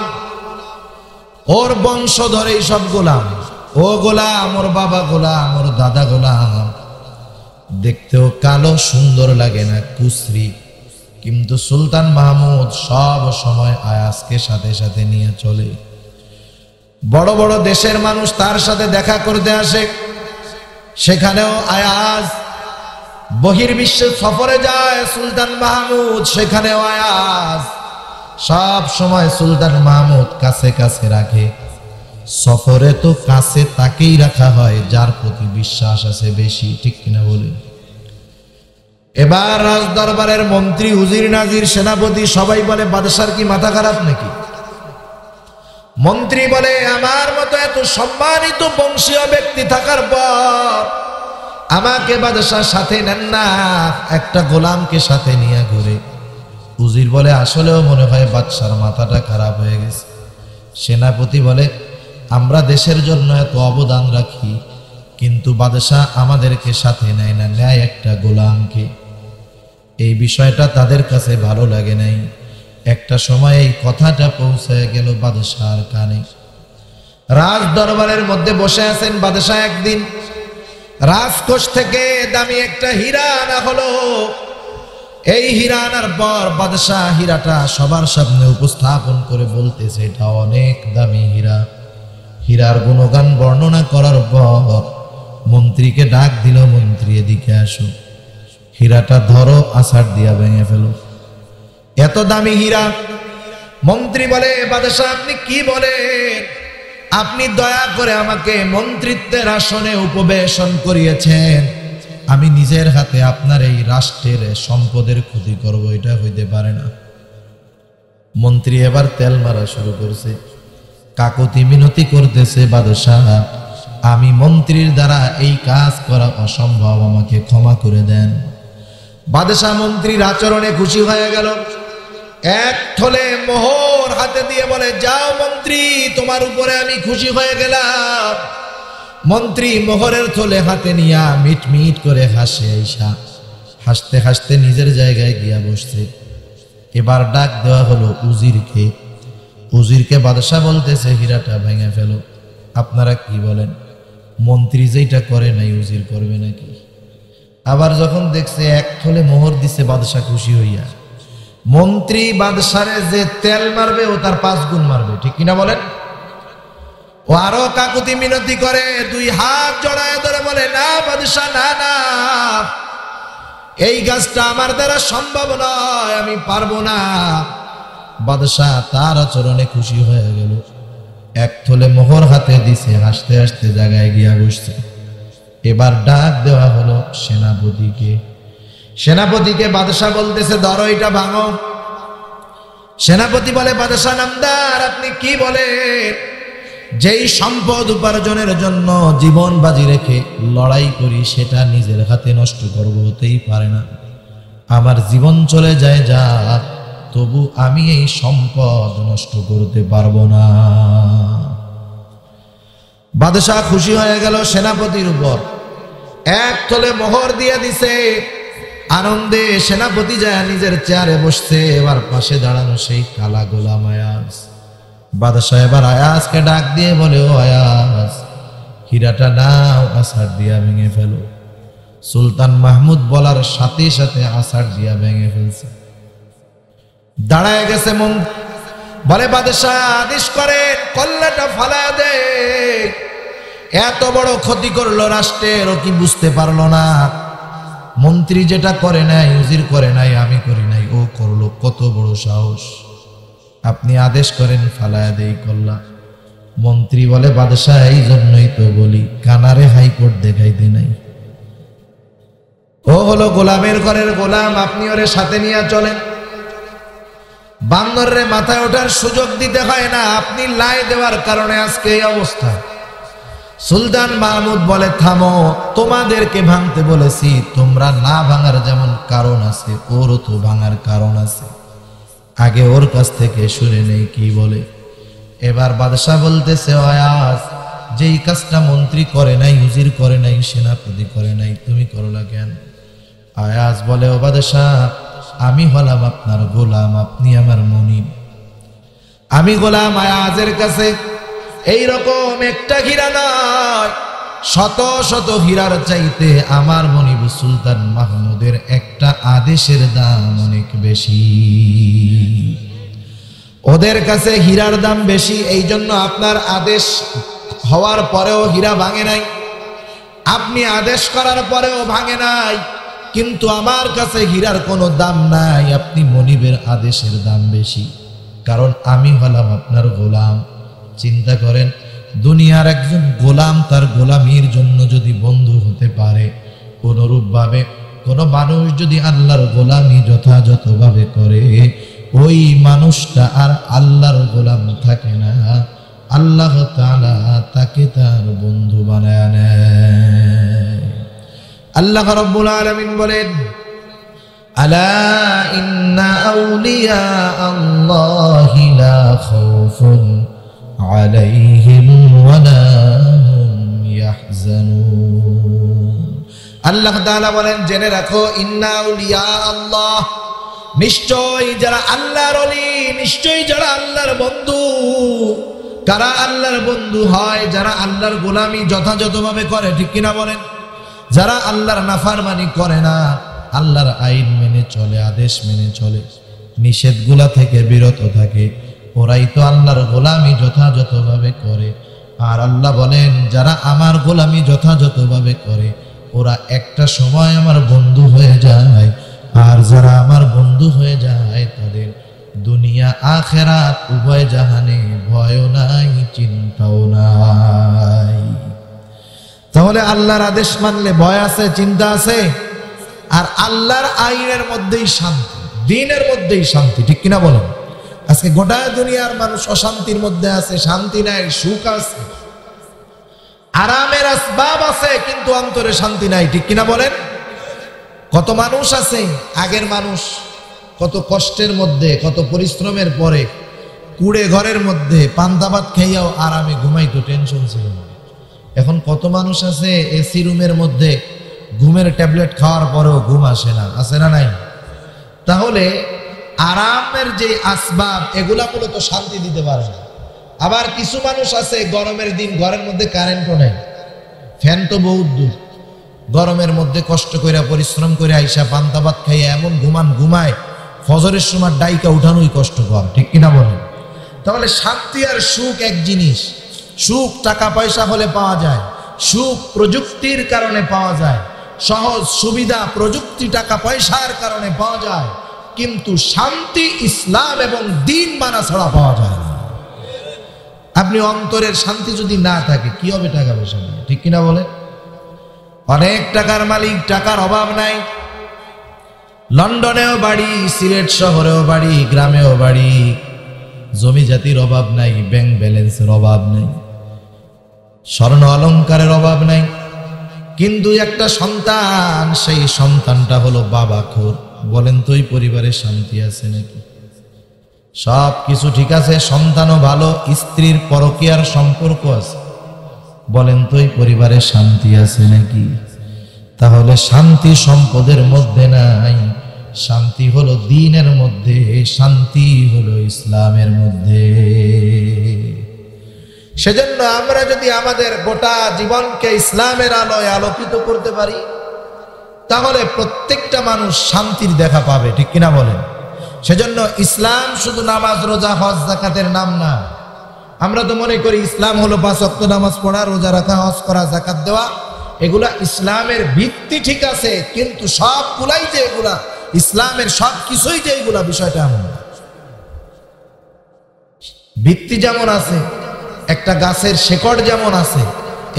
ওর বংশধরেই সব গোলাম। ও গোলাম, ওর বাবা গোলাম, ওর দাদা গোলাম। দেখতেও কালো, সুন্দর লাগে না, কুশ্রী। কিন্তু সুলতান মাহমুদ সব সময় আয়াজকে সাথে সাথে নিয়ে চলে। বড় বড় দেশের মানুষ তার সাথে দেখা করতে আসে, সেখানেও আয়াজ। বহির্বিশ্বে সফরে যায় সুলতান মাহমুদ, সেখানেও আয়াজ। সব সময় সুলতান মাহমুদ কাছে কাছে রাখে। সফরে তো কাছে তাকেই রাখা হয় যার প্রতি বিশ্বাস আছে বেশি, ঠিক কিনা বলে? এবার রাজ দরবারের মন্ত্রী, উজির, নাজির, সেনাপতি সবাই বলে বাদশার কি মাথা খারাপ নাকি? মন্ত্রী বলে আমার মতো এত সম্মানিত বংশীয় ব্যক্তি থাকার পর আমাকে বাদশার সাথে নেন না, একটা গোলামকে সাথে নিয়ে ঘুরে। উজির বলে আসলেও মনে হয় বাদশার মাথাটা খারাপ হয়ে গেছে। সেনাপতি বলে আমরা দেশের জন্য এত অবদান রাখি, কিন্তু বাদশাহ আমাদেরকে সাথে নেয় না, নেয় একটা গোলামকে। এই বিষয়টা তাদের কাছে ভালো লাগে নাই। একটা সময় এই কথাটা পৌঁছে গেল বাদশার কানে। রাজ দরবারের মধ্যে বসে আছেন বাদশাহ। একদিন রাজকোষ থেকে দামি একটা হীরা আনা হলো। এই হীরা আনার পর বাদশাহ হীরাটা সবার সামনে উপস্থাপন করে বলতেছে, এটা অনেক দামি হীরা। হীরার গুণগান বর্ণনা করার পর মন্ত্রীকে ডাক দিল, মন্ত্রী এদিকে আসো, হীরাটা ধরো, আছাড় দিয়া ভেঙে ফেলো। এত দামি হীরা। মন্ত্রী বলে, বাদশাহ আপনি কি বলেন? আপনি দয়া করে আমাকে মন্ত্রিত্বের আসনে উপবেশন করিয়েছেন, আমি নিজের হাতে আপনার এই রাষ্ট্রের সম্পদের ক্ষতি করব, এটা হইতে পারে না। মন্ত্রী এবার তেল মারা শুরু করছে, কাকুতি মিনতি করতেছে, বাদশাহ আমি মন্ত্রীর দ্বারা এই কাজ করা অসম্ভব, আমাকে ক্ষমা করে দেন। বাদশাহ মন্ত্রীর আচরণে খুশি হয়ে গেল। এক থলে মোহর হাতে দিয়ে বলে, যাও মন্ত্রী, তোমার উপরে আমি খুশি হয়ে গেলাম। মন্ত্রী মোহরের থলে হাতে নিয়া মিট মিট করে হাসে, আইসা হাসতে হাসতে নিজের জায়গায় গিয়া বসছে। এবার ডাক দেওয়া হলো উজিরকে। উজিরকে বাদশাহ বলতেছে, হীরাটা ভেঙে ফেলো। আপনারা কি বলেন? মন্ত্রী যেটা করে নাই উজির করবে নাকি? আবার যখন দেখছে এক থলে মোহর দিছে, বাদশাহ খুশি হইয়া, মন্ত্রী বাদশারে যে তেল মারবে ও তার 5 গুণ মারবে, ঠিক কিনা বলেন? ও আরো কাকুতি মিনতি করে, 2 হাত জড়ায় ধরে বলে, না বাদশাহ, না না, এই কাজটা আমার দ্বারা সম্ভব নয়, আমি পারবো না। বাদশাহ তার আচরণে খুশি হয়ে গেল, এক থলে মোহর হাতে দিছে, হাসতে হাসতে জায়গায় গিয়া বসছে। এবার ডাক দেওয়া হলো সেনাপতিকে। সেনাপতিকে বাদশাহ বলতেছে, ধরো এটা ভাঙো। সেনাপতি বলে, বাদশাহ নামদার, আপনি কি বলেন? যেই সম্পদ উপার্জনের জন্য জীবন বাজি রেখে লড়াই করি, সেটা নিজের হাতে নষ্ট করব, হতেই পারে না। আমার জীবন চলে যায় যাক, তবু আমি এই সম্পদ নষ্ট করতে পারবো না। বাদশাহ খুশি হয়ে গেল সেনাপতির উপর, এক থলে মোহর দিয়ে দিছে। আনন্দে সেনাপতি যায় নিজের চেয়ারে বসছে। এবার পাশে দাঁড়ানো সেই কালা গোলাম আয়াজ। বাদশাহ এবার আয়াজকে ডাক দিয়ে বলে, ও আয়াজ, হীরাটা নাও, আছাড় দিয়া ভেঙে ফেলো। সুলতান মাহমুদ বলার সাথে সাথে আছাড় দিয়া ভেঙে ফেলছে। দাঁড়ায় গেছে মন, বলে, বাদশাহ আদেশ করেন, কল্লাটা ফালা দে। এত বড় ক্ষতি করলো রাষ্ট্রের, ও কি বুঝতে পারলো না? মন্ত্রী যেটা করে নাই, উজির করে নাই, আমি করি নাই, ও করলো, কত বড় সাহস! আপনি আদেশ করেন, ফালায়া দেই কল্লা। মন্ত্রী বলে, বাদশাহ এই জন্যই তো বলি, কানারে হাইকোর্ট দেখাইতে নাই। ও হলো গোলামের ঘরের গোলাম, আপনি ওরে সাথে নিয়ে চলেন। বান্দরে মাথায় ওঠার সুযোগ দিতে হয় না, আপনি লাই দেওয়ার কারণে আজকে এই অবস্থা। সুলতান মাহমুদ বলে, থামো, তোমাদেরকে ভাঙতে বলেছি, তোমরা না ভাঙার যেমন কারণ আছে, ওরও তো ভাঙার কারণ আছে। আগে ওর কাছ থেকে শুনে নেই কি বলে। এবার বাদশাহ বলতেছে, আয়াজ, যেই কাজটা মন্ত্রী করে নাই, উজির করে নাই, সেনাপতি করে নাই, তুমি করলা কেন? আয়াজ বলে, ও বাদশাহ, আমি হলাম আপনার গোলাম, আপনি আমার মনিব। আমি গোলাম আয়াজের কাছে এইরকম একটা হীরা নয়, শত শত হীরার চাইতে আমার মনিব সুলতান মাহমুদের একটা আদেশের দাম অনেক বেশি। ওদের কাছে হীরার দাম বেশি, এই জন্য আপনার আদেশ হওয়ার পরেও হীরা ভাঙে নাই, আপনি আদেশ করার পরেও ভাঙে নাই। কিন্তু আমার কাছে হীরার কোনো দাম নাই, আপনি মনিবের আদেশের দাম বেশি, কারণ আমি হলাম আপনার গোলাম। চিন্তা করেন, দুনিয়ার একজন গোলাম তার গোলামির জন্য যদি বন্ধু হতে পারে, কোনরূপভাবে কোনো মানুষ যদি আল্লাহর গোলামি যথাযথভাবে করে, ওই মানুষটা আর আল্লাহর গোলাম থাকে না, আল্লাহ তাআলা তাকে তার বন্ধু বানায় নেয়। আল্লাহ রাব্বুল আলামিন বলেন, আলা ইন্না আউলিয়া আল্লাহি লা খাউফুন আলাইহিম ওয়া লা হুম ইয়াহজানুন। আল্লাহ তাআলা বলেন, জেনে রাখো, ইন্না আউলিয়া আল্লাহ, নিশ্চয়ই যারা আল্লাহর ওলি, নিশ্চয়ই যারা আল্লাহর বন্ধু, কারা আল্লাহর বন্ধু হয়? যারা আল্লাহর গোলামি যথাযথভাবে করে, ঠিক কিনা বলেন? যারা আল্লাহর নাফরমানি করে না, আল্লাহর আইন মেনে চলে, আদেশ মেনে চলে, নিষেধগুলা থেকে বিরত থাকে, ওরাই তো আল্লাহর গোলামি যথাযথভাবে করে। আর আল্লাহ বলেন, যারা আমার গোলামি যথাযথভাবে করে ওরা একটা সময় আমার বন্ধু হয়ে যায়। আর যারা আমার বন্ধু হয়ে যায় তাদের দুনিয়া আখেরাত উভয় জাহানে ভয়ও নাই, চিন্তাও নাই। তাহলে আল্লাহর আদেশ মানলে ভয় আছে, চিন্তা আছে। আর আল্লাহর আইনের মধ্যেই শান্তি, দ্বীনের মধ্যেই শান্তি, ঠিক কিনা বলেন? আজকে গোটা দুনিয়ার মানুষ অশান্তির মধ্যে আছে, শান্তি নাই, সুখ আছে, আরামের আসবাব আছে, কিন্তু অন্তরে শান্তি নাই, ঠিক কিনা বলেন? কত মানুষ আছে, আগের মানুষ কত কষ্টের মধ্যে, কত পরিশ্রমের পরে কুড়ে ঘরের মধ্যে পান্তা ভাত খাইয়াও আরামে ঘুমাইতো, টেনশন ছিল না। এখন কত মানুষ আছে এসি রুমের মধ্যে ঘুমের ট্যাবলেট খাওয়ার পরেও ঘুম আসে না, আছে না নাই? তাহলে আরামের যে আসবাব এগুলা মূলত শান্তি দিতে পারে না। আবার কিছু মানুষ আছে গরমের দিন ঘরের মধ্যে কারেন্টও নেই, ফ্যান তো বহুত দূর, গরমের মধ্যে কষ্ট করে পরিশ্রম করে আইসা পান্তা ভাত খাইয়া এমন ঘুমায় ফজরের সময় ডাইকা উঠানোই কষ্টকর, ঠিক কিনা বলেন? তাহলে শান্তি আর সুখ এক জিনিস। সুখ টাকা পয়সা হলে পাওয়া যায়, সুখ প্রযুক্তির কারণে পাওয়া যায়, সহজ সুবিধা প্রযুক্তি টাকা পয়সার কারণে পাওয়া যায়, কিন্তু শান্তি ইসলাম এবং দ্বীন মানা ছাড়া পাওয়া যায় না। আপনি অন্তরের শান্তি যদি না থাকে কি হবে টাকা পয়সা নিয়ে, ঠিক কিনা বলেন? অনেক টাকার মালিক, টাকার অভাব নাই, লন্ডনেও বাড়ি, সিলেট শহরেও বাড়ি, গ্রামেও বাড়ি, জমি জাতির অভাব নাই, ব্যাংক ব্যালেন্সের অভাব নাই, স্বর্ণ অলংকারের অভাব নাই, কিন্তু একটা সন্তান, সেই সন্তানটা হলো বাবাখোর। বলেন তো এই পরিবারে শান্তি আছে নাকি? সব কিছু ঠিক আছে, সন্তানও ভালো, স্ত্রীর পরকীয়ার সম্পর্ক আছে, বলেন তো এই পরিবারে শান্তি আছে নাকি? তাহলে শান্তি সম্পদের মধ্যে নাই, শান্তি হলো দ্বীনের মধ্যে, শান্তি হলো ইসলামের মধ্যে। সেজন্য আমরা যদি আমাদের গোটা জীবনকে ইসলামের আলোয় আলোকিত করতে পারি তাহলে প্রত্যেকটা মানুষ শান্তির দেখা পাবে, ঠিক কিনা বলেন? সেজন্য ইসলাম শুধু নামাজ, রোজা, হজ, যাকাতের নাম না। আমরা তো মনে করি ইসলাম হলো 5 ওয়াক্ত নামাজ পড়া, রোজা রাখা, হজ করা, যাকাত দেওয়া, এগুলা ইসলামের ভিত্তি, ঠিক আছে, কিন্তু সবগুলাই যে এগুলা ইসলামের সব কিছুই যে এগুলা, বিষয়টা এমন না। ভিত্তি যেমন আছে, একটা গাছের শেকড় যেমন আছে,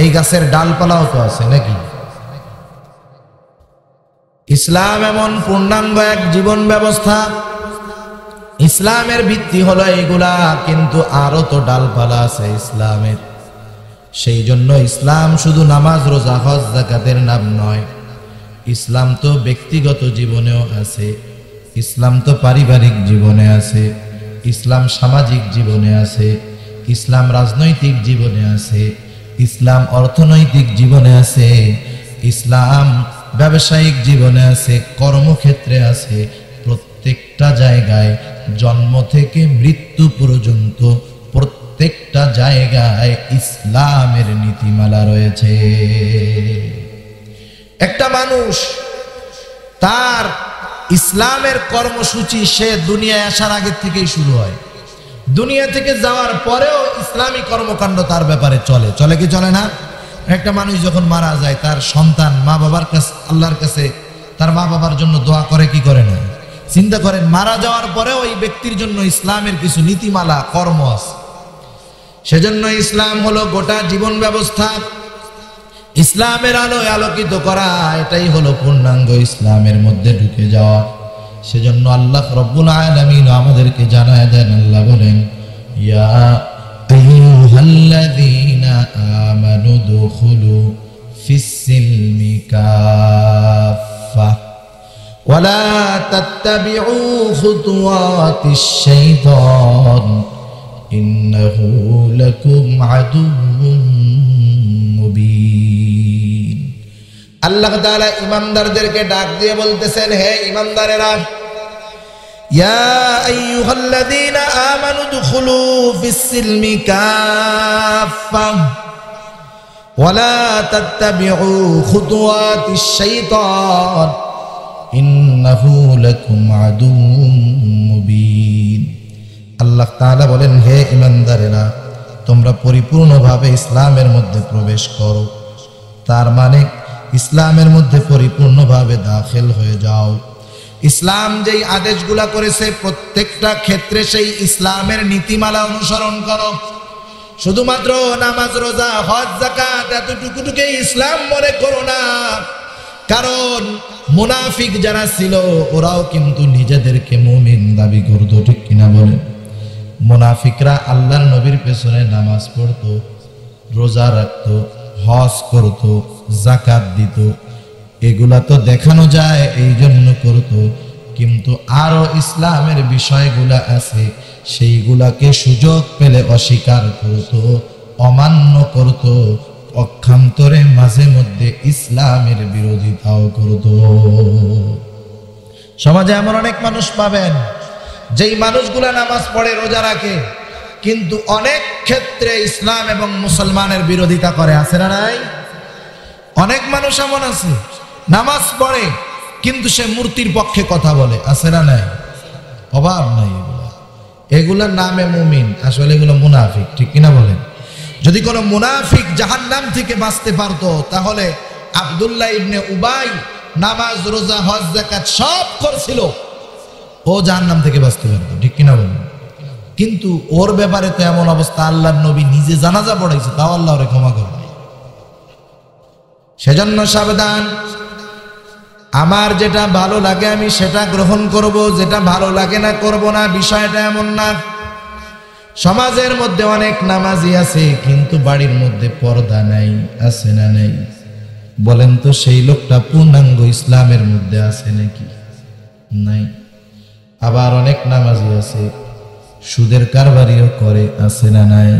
এই গাছের ডালপালাও তো আছে নাকি? ইসলাম এমন পূর্ণাঙ্গ এক জীবন ব্যবস্থা, ইসলামের ভিত্তি হলো এগুলা, কিন্তু আরো তো ডালপালা আছে ইসলামের। সেই জন্য ইসলাম শুধু নামাজ, রোজা, হজ, যাকাতের নাম নয়, ইসলাম তো ব্যক্তিগত জীবনেও আছে, ইসলাম তো পারিবারিক জীবনে আছে, ইসলাম সামাজিক জীবনে আছে, ইসলাম রাজনৈতিক জীবনে আছে, ইসলাম অর্থনৈতিক জীবনে আছে, ইসলাম ব্যবসায়িক জীবনে আছে, কর্মক্ষেত্রে আছে। প্রত্যেকটা জায়গায়, জন্ম থেকে মৃত্যু পর্যন্ত প্রত্যেকটা জায়গায় ইসলামের নীতিমালা রয়েছে। একটা মানুষ তার ইসলামের কর্মসূচি সে দুনিয়ায় আসার আগে থেকেই শুরু হয়, দুনিয়া থেকে যাওয়ার পরেও ইসলামী কর্মকাণ্ড তার ব্যাপারে চলে কি চলে না? একটা মানুষ যখন মারা যায়, তার সন্তান মা বাবার কাছে, আল্লাহর কাছে তার মা বাবার জন্য দোয়া করে কি করে না? চিন্তা করেন, মারা যাওয়ার পরেও এই ব্যক্তির জন্য ইসলামের কিছু নীতিমালা, কর্ম আছে। সেজন্য ইসলাম হলো গোটা জীবন ব্যবস্থা, ইসলামের আলোয় আলোকিত করা, এটাই হলো পূর্ণাঙ্গ ইসলামের মধ্যে ঢুকে যাওয়া। সেজন্য আল্লাহ রব্বুল আলামিন আমাদেরকে জানায় দেন, আল্লাহ বলেন, ইয়া আইয়ুহাল্লাযীনা আমানু দুখুলু ফিস-সিলমি কাফা ওয়া লা তাত্তাবিউ খুতুওয়াতিশ শাইতান ইন্নাহু লাকুম আদুউম মুবিন। আল্লাহ তাআলা ঈমানদারদেরকে ডাক দিয়ে বলতেছেন, হে ঈমানদারেরা, ইয়া আইয়ুহাল্লাযীনা আমানু দুখুলু ফিস-সিলমি কাফা ওয়ালা তাত্তাবিউ খুতুওয়াতিশ শাইতান ইন্নাহু লাকুম আদুউম মুবিন। আল্লাহ তাআলা বলেন, হে ঈমানদারেরা, তোমরা পরিপূর্ণভাবে ইসলামের মধ্যে প্রবেশ করো। তার মানে ইসলামের মধ্যে পরিপূর্ণভাবে দাখিল হয়ে যাও। ইসলাম যেই আদেশগুলা করেছে প্রত্যেকটা ক্ষেত্রে সেই ইসলামের নীতিমালা অনুসরণ করো। শুধুমাত্র নামাজ, রোজা, হজ, যাকাত এতটুকুকে ইসলাম মনে করো না। কারণ মুনাফিক যারা ছিল ওরাও কিন্তু নিজেদেরকে মুমিন দাবি করতো, ঠিক কিনা বলেন? মুনাফিকরা আল্লাহর নবীর পেছনে নামাজ পড়তো, রোজা রাখতো, হজ করতো, যাকাত দিত, এগুলা তো দেখানো যায় এই জন্য করতো। কিন্তু আরো ইসলামের বিষয়গুলা আছে, সেইগুলাকে সুযোগ পেলে অস্বীকার করতো, অমান্য করতো, পক্ষান্তরে মাঝে মধ্যে ইসলামের বিরোধিতাও করতো। সমাজে এমন অনেক মানুষ পাবেন যেই মানুষগুলা নামাজ পড়ে, রোজা রাখে, কিন্তু অনেক ক্ষেত্রে ইসলাম এবং মুসলমানের বিরোধিতা করে, আছে না নাই? অনেক মানুষ এমন আছে নামাজ পড়ে কিন্তু সে মূর্তির পক্ষে কথা বলে, আছে না নাই? অভাব নাই এগুলার নামে মুমিন, আসলে এগুলো মুনাফিক, ঠিক কিনা বলেন? যদি কোনো মুনাফিক জাহান্নাম থেকে বাঁচতে পারতো তাহলে আব্দুল্লাহ ইবনে উবাই নামাজ, রোজা, হজ, যাকাত সব করছিল, ও জাহান্নাম থেকে বাঁচতে পারতো, ঠিক কিনা বলেন? কিন্তু ওর ব্যাপারে তো এমন অবস্থা, আল্লাহর নবী নিজে জানাজা পড়াইছে, তাও আল্লাহ ওরে ক্ষমা করবে। সেজন্য সাবধান, আমার যেটা ভালো লাগে আমি সেটা গ্রহণ করব, যেটা ভালো লাগে না করব না, বিষয়টা এমন না। সমাজের মধ্যে অনেক নামাজি আছে কিন্তু বাড়ির মধ্যে পর্দা নাই, আছে না নাই? বলেন তো সেই লোকটা পূর্ণাঙ্গ ইসলামের মধ্যে আছে নাকি? নাই। আবার অনেক নামাজি আছে সুদের কারবারিও করে, আছে না নাই?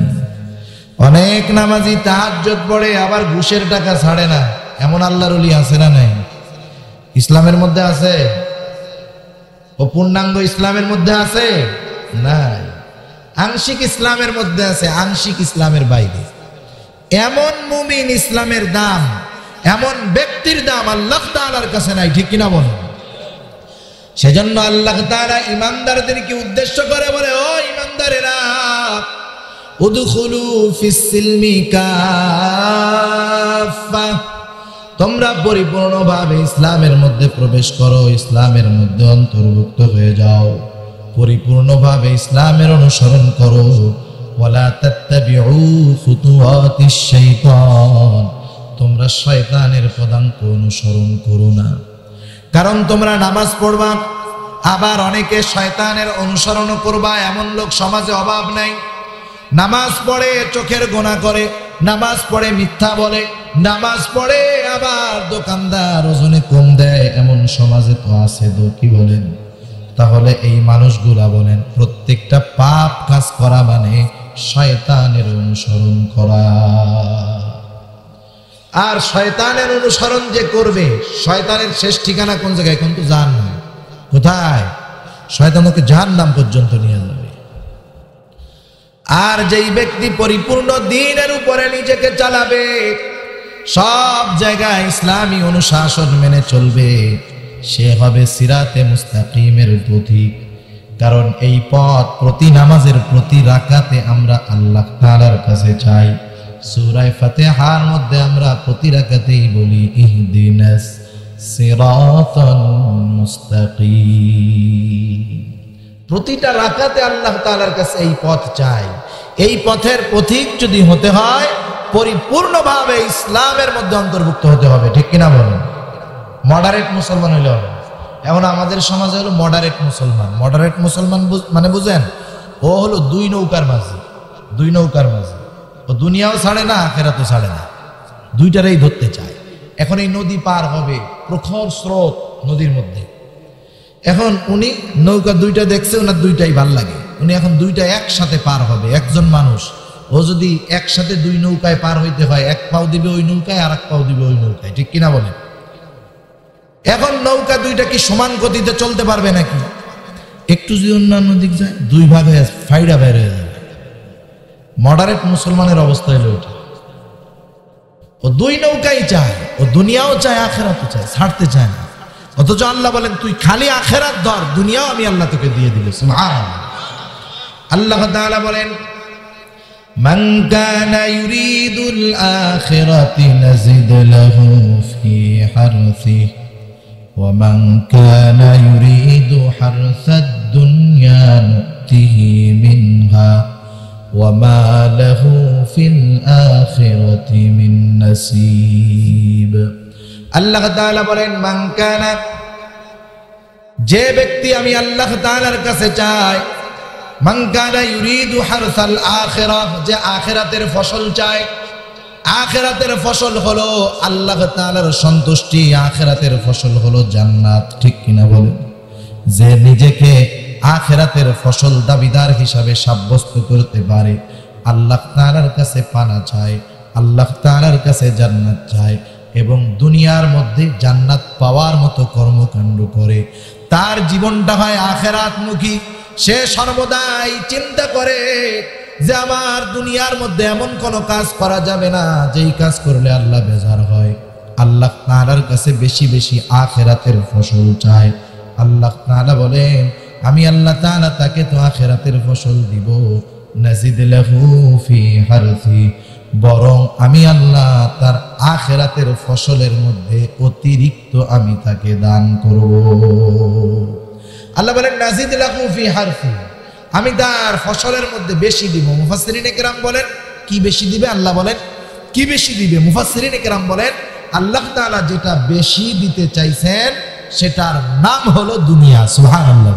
অনেক নামাজি তাহাজ্জুদ পড়ে আবার ঘুষের টাকা ছাড়ে না, এমন আল্লাহর ওলি আছে না নাই? ইসলামের মধ্যে আছে? ও পূর্ণাঙ্গ ইসলামের মধ্যে আছে? নাই, আংশিক ইসলামের মধ্যে আছে, আংশিক ইসলামের বাইরে। এমন মুমিন ইসলামের দাম, এমন ব্যক্তির দাম আল্লাহ তাআলার কাছে নাই, ঠিক কিনা বলেন? সেজন্য আল্লাহ তাআলা ঈমানদারদেরকে উদ্দেশ্য করে বলে, ও ঈমানদারেরা, উদখুলু ফিস-সিলমি কাফা, তোমরা পরিপূর্ণভাবে ইসলামের মধ্যে প্রবেশ করো, ইসলামের মধ্যে অন্তর্ভুক্ত হয়ে যাও, পরিপূর্ণভাবে ইসলামের অনুসরণ করো। ওয়ালা তাত্তাবিউ খুতুওয়াতিশ শাইতান, তোমরা শয়তানের পদাঙ্ক অনুসরণ করো না। কারণ তোমরা নামাজ পড়বা আবার অনেকে শয়তানের অনুসরণ করবা, এমন লোক সমাজে অভাব নাই। নামাজ পড়ে চোখের গোনা করে, নামাজ পড়ে মিথ্যা বলে, নামাজ পড়ে আবার দোকানদার ওজনে কম দেয়, এমন সমাজে তো আছে তো, কি বলেন? তাহলে এই মানুষগুলা বলেন প্রত্যেকটা পাপ কাজ করা মানে শয়তানের অনুসরণ করা। আর শয়তানের অনুসরণ যে করবে, শয়তানের শেষ ঠিকানা কোন জায়গায়? কিন্তু জাহান্নাম। কোথায়? শয়তান ওকে জাহান্নাম পর্যন্ত নিয়ে যাবে। আর যেই ব্যক্তি পরিপূর্ণ দ্বীনের উপরে নিজেকে চালাবে, সব জায়গায় ইসলামী অনুশাসন মেনে চলবে, সে হবে সিরাতে মুস্তাকিমের পথিক। কারণ এই পথ প্রতি নামাজের প্রতি রাকাতে আমরা আল্লাহ তাআলার কাছে চাই। সূরা ফাতিহার মধ্যে আমরা প্রতি রাকাতেই বলি ইহদিনাস সিরাতাল মুস্তাকিম। প্রতিটা রাকাতে আল্লাহ তাআলার কাছে এই পথ চাই। এই পথের পথিক যদি হতে হয় পরিপূর্ণভাবে ইসলামের মধ্যে অন্তর্ভুক্ত হতে হবে, ঠিক কিনা বলেন? মডারেট মুসলমান হইলে হবে। এখন আমাদের সমাজে হলো মডারেট মুসলমান। মডারেট মুসলমান মানে বুঝেন, ও হলো দুই নৌকার মাঝি, দুই নৌকার মাঝি। ও দুনিয়াও ছাড়ে না, আখিরাতও ছাড়ে না, দুইটারেই ধরতে চায়। এখন এই নদী পার হবে, প্রখর স্রোত নদীর মধ্যে। এখন উনি নৌকা দুইটা দেখছে, ওনার দুইটাই ভাল লাগে, উনি এখন দুইটা একসাথে পার হবে। একজন মানুষ ও যদি একসাথে দুই নৌকায় পার হইতে হয়, এক পাও দিবে ওই নৌকায় আর এক পাও দিবে ওই নৌকায়, ঠিক কিনা বলেন? এখন নৌকা দুইটা কি সমান গতিতে চলতে পারবে নাকি? একটু যদি অন্যান্য দিক যায় 2 ভাগ হয়ে ফাইডা বের হয়ে যাবে। মডারেট মুসলমানের অবস্থা হলো এটা। ও 2 নৌকাই চায়, ও দুনিয়াও চায় আখেরাতও চায়, ছাড়তে চায় না। অথচ আল্লাহ বলেন তুই খালি আখেরাত ধর, দুনিয়াও আমি আল্লাহ তোকে দিয়ে দিব। সুবহানাল্লাহ। আল্লাহ তাআলা বলেন মান কানা ইউরিদুল আখিরাতি নাজিদ লাহু ফি হারসিহি ওয়া মান কানা ইউরিদু হারসাদ দুনিয়া নুতিহি মিনহা ওয়া মা লাহু ফিল আখিরাতি মিন নাসিব। আল্লাহ তাআলা বলেন মান কানা, যে ব্যক্তি আমি আল্লাহ তাআলার কাছে চায়, মান কানা ইউরিদু হারসাল আখিরাহ, যে আখিরাতের ফসল চায়। আখিরাতের ফসল হলো আল্লাহ তাআলার সন্তুষ্টি, আখিরাতের ফসল হলো জান্নাত, ঠিক কিনা বলেন? যে নিজেকে আখিরাতের ফসল দাবিদার হিসাবে সাব্যস্ত করতে পারে, আল্লাহ তাআলার কাছে পানা চায়, আল্লাহ তাআলার কাছে জান্নাত চায় এবং দুনিয়ার মধ্যে জান্নাত পাওয়ার মতো কর্মকাণ্ড করে, তার জীবনটা হয় আখিরাতমুখী। সে সর্বদাই চিন্তা করে যে আমার দুনিয়ার মধ্যে এমন কোন কাজ করা যাবে না যেই কাজ করলে আল্লাহ বেজার হয়। আল্লাহ তাআলার কাছে বেশি বেশি আখিরাতের ফসল চায়। আল্লাহ তাআলা বলেন আমি আল্লাহ তাআলা তাকে তো আখিরাতের ফসল দিব, নাজিদ লাহু ফি হারসি, বরং আমি আল্লাহ তার আখিরাতের ফসলের মধ্যে অতিরিক্ত আমি তাকে দান করব। আল্লাহ বলেন নাজিদ লাহু ফি হারসি, আমি তার ফসলের মধ্যে বেশি দিব। মুফাসসিরিনে কেরাম বলেন কি বেশি দিবে? আল্লাহ বলেন কি বেশি দিবে? মুফাসসিরিনে কেরাম বলেন আল্লাহ তাআলা যেটা বেশি দিতে চাইছেন সেটার নাম হলো দুনিয়া। সুবহানাল্লাহ।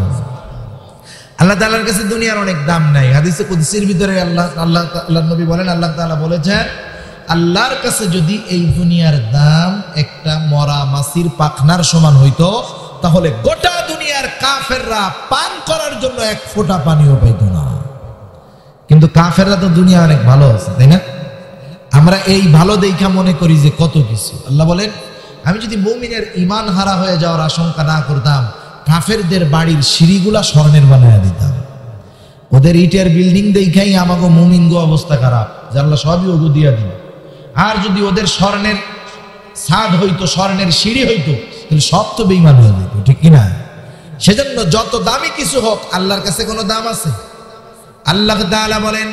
আল্লাহ তাআলার কাছে দুনিয়ার অনেক দাম নাই। হাদিসে কুদসির ভিতরে আল্লাহ নবী বলেন, আল্লাহ তাআলা বলেছেন আল্লাহর কাছে যদি এই দুনিয়ার দাম একটা মরা মাছির পাখনার সমান হইতো তাহলে গোটা দুনিয়ার কাফেররা পান করার জন্য 1 ফোঁটা পানিও পাইত না। কিন্তু কাফেররা তো দুনিয়া অনেক ভালো আছে, তাই না? আমরা এই ভালো দেখা মনে করি যে কত কিছু। আল্লাহ বলেন আমি যদি মুমিনের ঈমান হারা হয়ে যাওয়ার আশঙ্কা না করতাম, কাফেরদের বাড়ির সিঁড়িগুলা স্বর্ণের বানায়া দিতাম। ওদের ইটের বিল্ডিং দেখাই আমাকে মুমিনগো অবস্থা খারাপ, যে আল্লাহ সবই ওগো দিয়া দিল। আর যদি ওদের স্বর্ণের ছাদ হইতো, স্বর্ণের সিঁড়ি হইতো, তাহলে সব তো বেঈমান হয়ে যেত, ঠিক কিনা? সেজন্য যত দামি কিছু হোক আল্লাহর কাছে কোনো দাম আছে? আল্লাহ তাআলা বলেন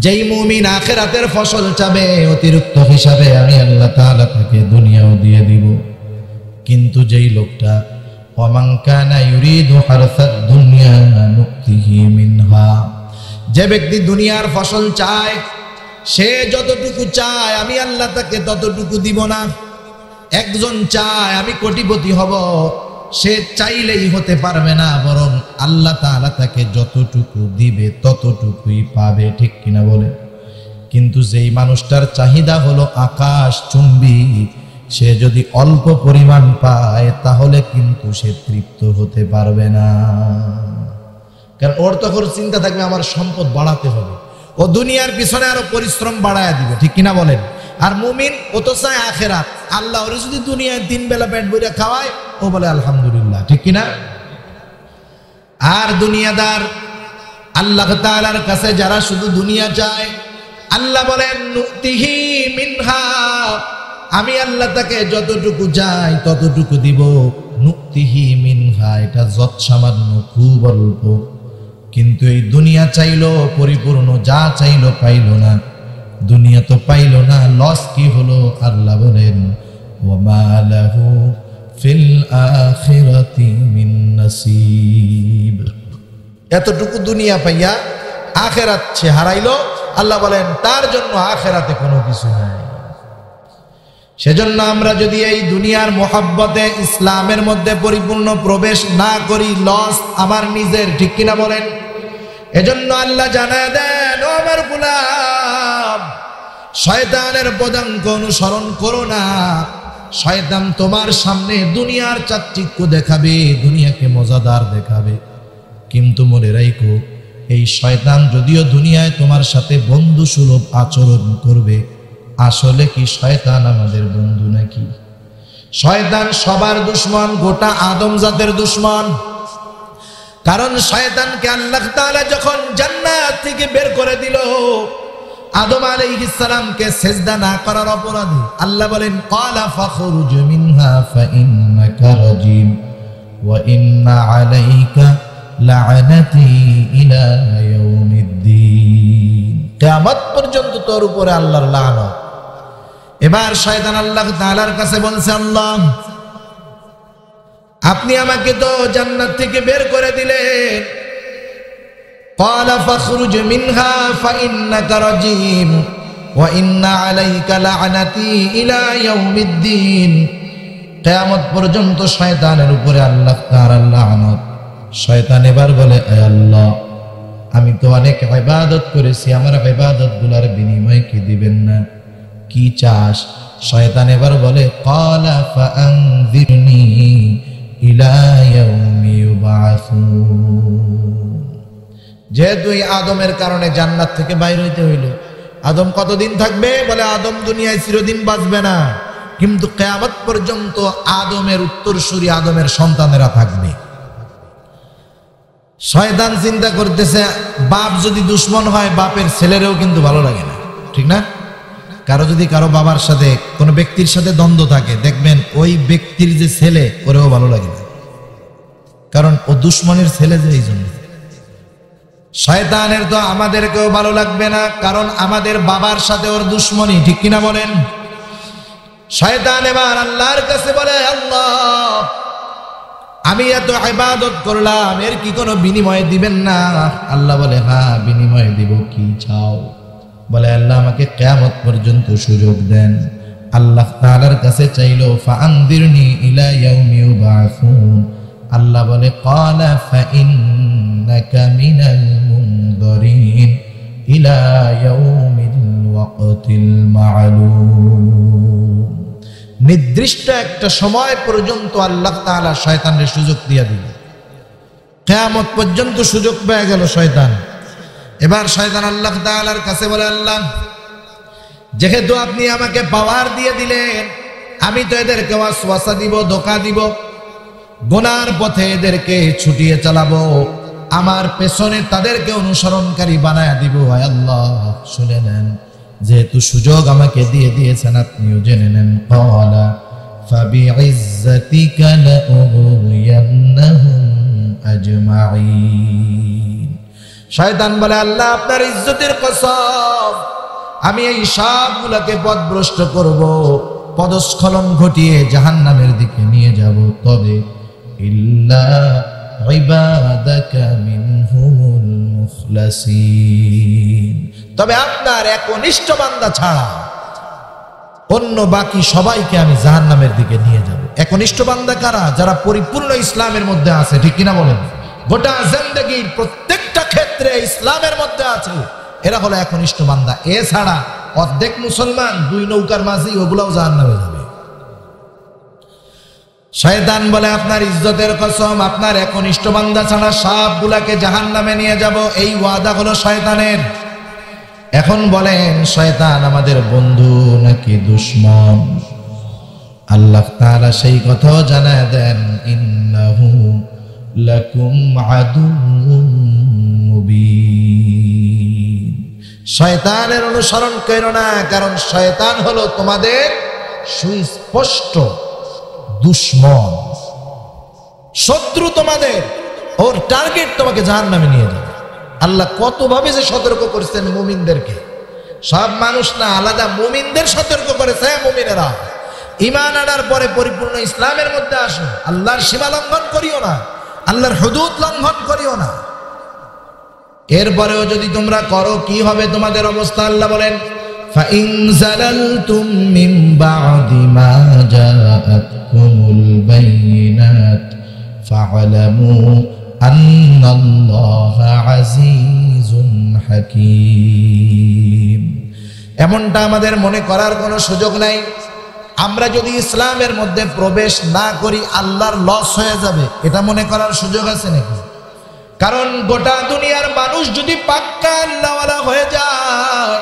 যেই মুমিন আখিরাতের ফসল চাবে অতিরিক্ত হিসাবে আমি আল্লাহ তাআলা তাকে দুনিয়াও দিয়ে দিব। কিন্তু যেই লোকটা ওয়ামান কানা ইউরিদু হারসাদ দুনিয়া নুতিহি মিনহা, যে ব্যক্তি দুনিয়ার ফসল চায়, সে যতটুকু চায় আমি আল্লাহ তাকে ততটুকু দিব না। একজন চায় আমি কোটিপতি হব, সে চাইলেই হতে পারবে না, বরং আল্লাহ তাআলা তাকে যতটুকু দিবে ততটুকুই পাবে, ঠিক কিনা বলে? কিন্তু যেই মানুষটার চাহিদা হলো আকাশ চুম্বী, সে যদি অল্প পরিমাণ পায় তাহলে কিন্তু সে তৃপ্ত হতে পারবে না। কারণ ওর তখন চিন্তা থাকবে আমার সম্পদ বাড়াতে হবে, ও দুনিয়ার পিছনে আরো পরিশ্রম বাড়ায় দিবে, ঠিক কিনা বলেন? আর মুমিন ও তো চায় আখিরাত। আল্লাহ ওরে যদি দুনিয়ায় 3 বেলা পেট ভরে খাওয়ায় ও বলে আলহামদুলিল্লাহ, ঠিক কিনা? আর দুনিয়াদার আল্লাহ তাআলার কাছে যারা শুধু দুনিয়া চায়, আল্লাহ বলেন নুতিহি মিনহা, আমি আল্লাহ তাকে যতটুকু চাই ততটুকু দিব। নুতিহি মিনহা, এটা যৎ সামান্য, খুব অল্প। কিন্তু এই দুনিয়া চাইলো পরিপূর্ণ, যা চাইলো পাইলো না। দুনিয়া তো পাইলো না, লস কি হলো? আল্লাহ বলেন ওয়া মা লাহু ফিল আখিরাতি মিন নাসিব, এতটুকু দুনিয়া পাইয়া আখিরাত সে হারাইলো। আল্লাহ বলেন তার জন্য আখিরাতে কোনো কিছু নাই। সেজন্য আমরা যদি এই দুনিয়ার মোহাব্বতে ইসলামের মধ্যে পরিপূর্ণ প্রবেশ না করি, লস আমার নিজের, ঠিক কিনা বলেন? এজন্য আল্লাহ জানায় দেন ও আমার গোলাম, শয়তানের পদাঙ্ক অনুসরণ করো না। শয়তান তোমার সামনে দুনিয়ার চাকচিক্য দেখাবে, দুনিয়াকে মজাদার দেখাবে, কিন্তু মনে রাখো এই শয়তান যদিও দুনিয়ায় তোমার সাথে বন্ধু সুলভ আচরণ করবে, আসলে কি শয়তান আমাদের বন্ধু নাকি? শয়তান সবার দুশমন, গোটা আদম জাতের দুশমন। কারণ শয়তানকে আল্লাহ তাআলা যখন জান্নাত থেকে বের করে দিল, আদম আলাইহিস সালামকে সিজদা না করার অপরাধে আল্লাহ বলেন ক্বালা ফাখরুজ মিনহা ফাইন্নাকা রাজিম ওয়া ইন্না আলাইকা লা'নাতি ইলা ইয়াউমিদ্দিন। কিয়ামত পর্যন্ত তোর উপরে আল্লাহর লানত। এবার শয়তান আল্লাহ তাআলার কাছে বলছে, আল্লাহ আপনি আমাকে তো জান্নাত থেকে বের করে দিলেন, ক্বালা ফাখরুজ মিনহা ফাইন্নাকা রাজিম ওয়া ইন্না আলাইকা লা'নাতি ইলা ইয়াউমিদ্দিন। কিয়ামত পর্যন্ত শয়তানের উপরে আল্লাহ তাআলার লানত। শয়তান এবার বলে, হে আল্লাহ আমি তো অনেক ইবাদত করেছি, আমার ইবাদতগুলোর বিনিময় কি দিবেন না? কি চাস? শয়তান এবার বলে, ক্বালা ফাআনযিরনি ইলা ইয়াউমি ইউবআসুন। যেহেতু এই আদমের কারণে জান্নাত থেকে বাইর হইতে হইল, আদম কতদিন থাকবে? বলে আদম দুনিয়ায় চিরদিন বাঁচবে না, কিন্তু কিয়ামত পর্যন্ত আদমের উত্তরসূরি আদমের সন্তানেরা থাকবে। শয়তান চিন্তা করতেছে, বাপ যদি দুশ্মন হয় বাপের ছেলেরও কিন্তু ভালো লাগে না, ঠিক না? কারো যদি কারো বাবার সাথে কোনো ব্যক্তির সাথে দ্বন্দ্ব থাকে, দেখবেন ওই ব্যক্তির যে ছেলে ওরেও ভালো লাগে না, কারণ ও দুশ্মনের ছেলে। যে এই জন্য শয়তানের তো আমাদেরকেও ভালো লাগবে না, কারণ আমাদের বাবার সাথে ওর দুশ্মনী, ঠিক কিনা বলেন? শয়তান এবার আল্লাহর কাছে বলে, আল্লাহ আমি এত ইবাদত করলাম, এর কি কোনো বিনিময় দিবেন না? আল্লাহ বলে, হ্যাঁ বিনিময় দিব, কি চাও? বলে আল্লাহ আমাকে কিয়ামত পর্যন্ত সুযোগ দেন। আল্লাহ তাআলার কাছে চাইলো, ফাআনযিরনি ইলা ইয়াউমি ইউবআসুন। আল্লাহ বলে, ক্বালা ফাইন্নাকা মিনাল মুনযিরিন ইলা ইয়াউমিল ওয়াক্তিল মা'লুম। নির্দিষ্ট একটা সময় পর্যন্ত আল্লাহ তাআলা শয়তানের সুযোগ দিয়ে দিল। কিয়ামত পর্যন্ত সুযোগ পেয়ে গেল শয়তান। এবার শয়তান আল্লাহ তাআলার কাছে বলে, আল্লাহ যেহেতু আপনি আমাকে পাওয়ার দিয়ে দিলেন, আমি তো এদেরকে ওয়াসওয়াসা দিব, ধোঁকা দিব, গুনার পথে এদেরকে ছুটিয়ে চালাবো, আমার পেছনে তাদেরকে অনুসরণকারী বানায়া দিব। আয় আল্লাহ শুনে নেন, যেহেতু সুযোগ আমাকে দিয়ে দিয়েছেন আপনিও জেনে নেন। ক্বালা ফাবিইজ্জাতিকা লাউগওয়ান্নাহুম আজমাঈন। শয়তান বলে, আল্লাহ আপনার ইজ্জতের কসম, আমি এই সবগুলোকে পথভ্রষ্ট করব, পদস্খলন ঘটিয়ে জাহান্নামের দিকে নিয়ে যাব, তবে ইল্লা ইবাদাকা মিনহুমুল মুখলাসিন, তবে আপনার একনিষ্ঠ বান্দা ছাড়া অন্য বাকি সবাইকে আমি জাহান্নামের দিকে নিয়ে যাব। একনিষ্ঠ বান্দা কারা? যারা পরিপূর্ণ ইসলামের মধ্যে আছে, ঠিক কিনা বলেন? গোটা জিন্দেগীর প্রত্যেকটা ক্ষেত্রে ইসলামের মধ্যে আছে, এরা হলো একনিষ্ঠ বান্দা। এছাড়া অর্ধেক মুসলমান, দুই নৌকার মাঝি, ওগুলাও জাহান্নামে যাবে। শয়তান বলে, আপনার ইজ্জতের কসম, আপনার একনিষ্ঠ বান্দা ছাড়া সবগুলাকে জাহান্নামে নিয়ে যাব, এই ওয়াদা হলো শয়তানের। এখন বলেন, শয়তান আমাদের বন্ধু নাকি দুশমন? আল্লাহ তাআলা সেই কথাও জানায় দেন, ইন্নাহু লাকুম আদুউম মুবিন। শয়তানের অনুসরণ করো না, কারণ শয়তান হলো তোমাদের সুস্পষ্ট দুশমন, শত্রু তোমাদের। ওর টার্গেট তোমাকে জাহান্নামে নিয়ে যাবে। আল্লাহ কতভাবে যে সতর্ক করেছেন মুমিনদেরকে, সব মানুষ না, আলাদা মুমিনদের সতর্ক করেছে। মুমিনেরা ঈমান আনার পরে পরিপূর্ণ ইসলামের মধ্যে আসো, আল্লাহর সীমা লঙ্ঘন করিও না, আল্লাহর হুদুদ লঙ্ঘন করিও না। এরপরেও যদি তোমরা করো, কি হবে তোমাদের অবস্থা? আল্লাহ বলেন, ফাইন যালালতুম মিন বা'দি মা জাআতকুমুল বাইনাত ফা'লামু আন্নাল্লাহা আজিজুন হাকীম। এমনটা আমাদের মনে করার কোনো সুযোগ নাই। আমরা যদি ইসলামের মধ্যে প্রবেশ না করি আল্লাহর লস হয়ে যাবে, এটা মনে করার সুযোগ আছে নাকি? কারণ গোটা দুনিয়ার মানুষ যদি পাক্কা আল্লাহওয়ালা হয়ে যায়,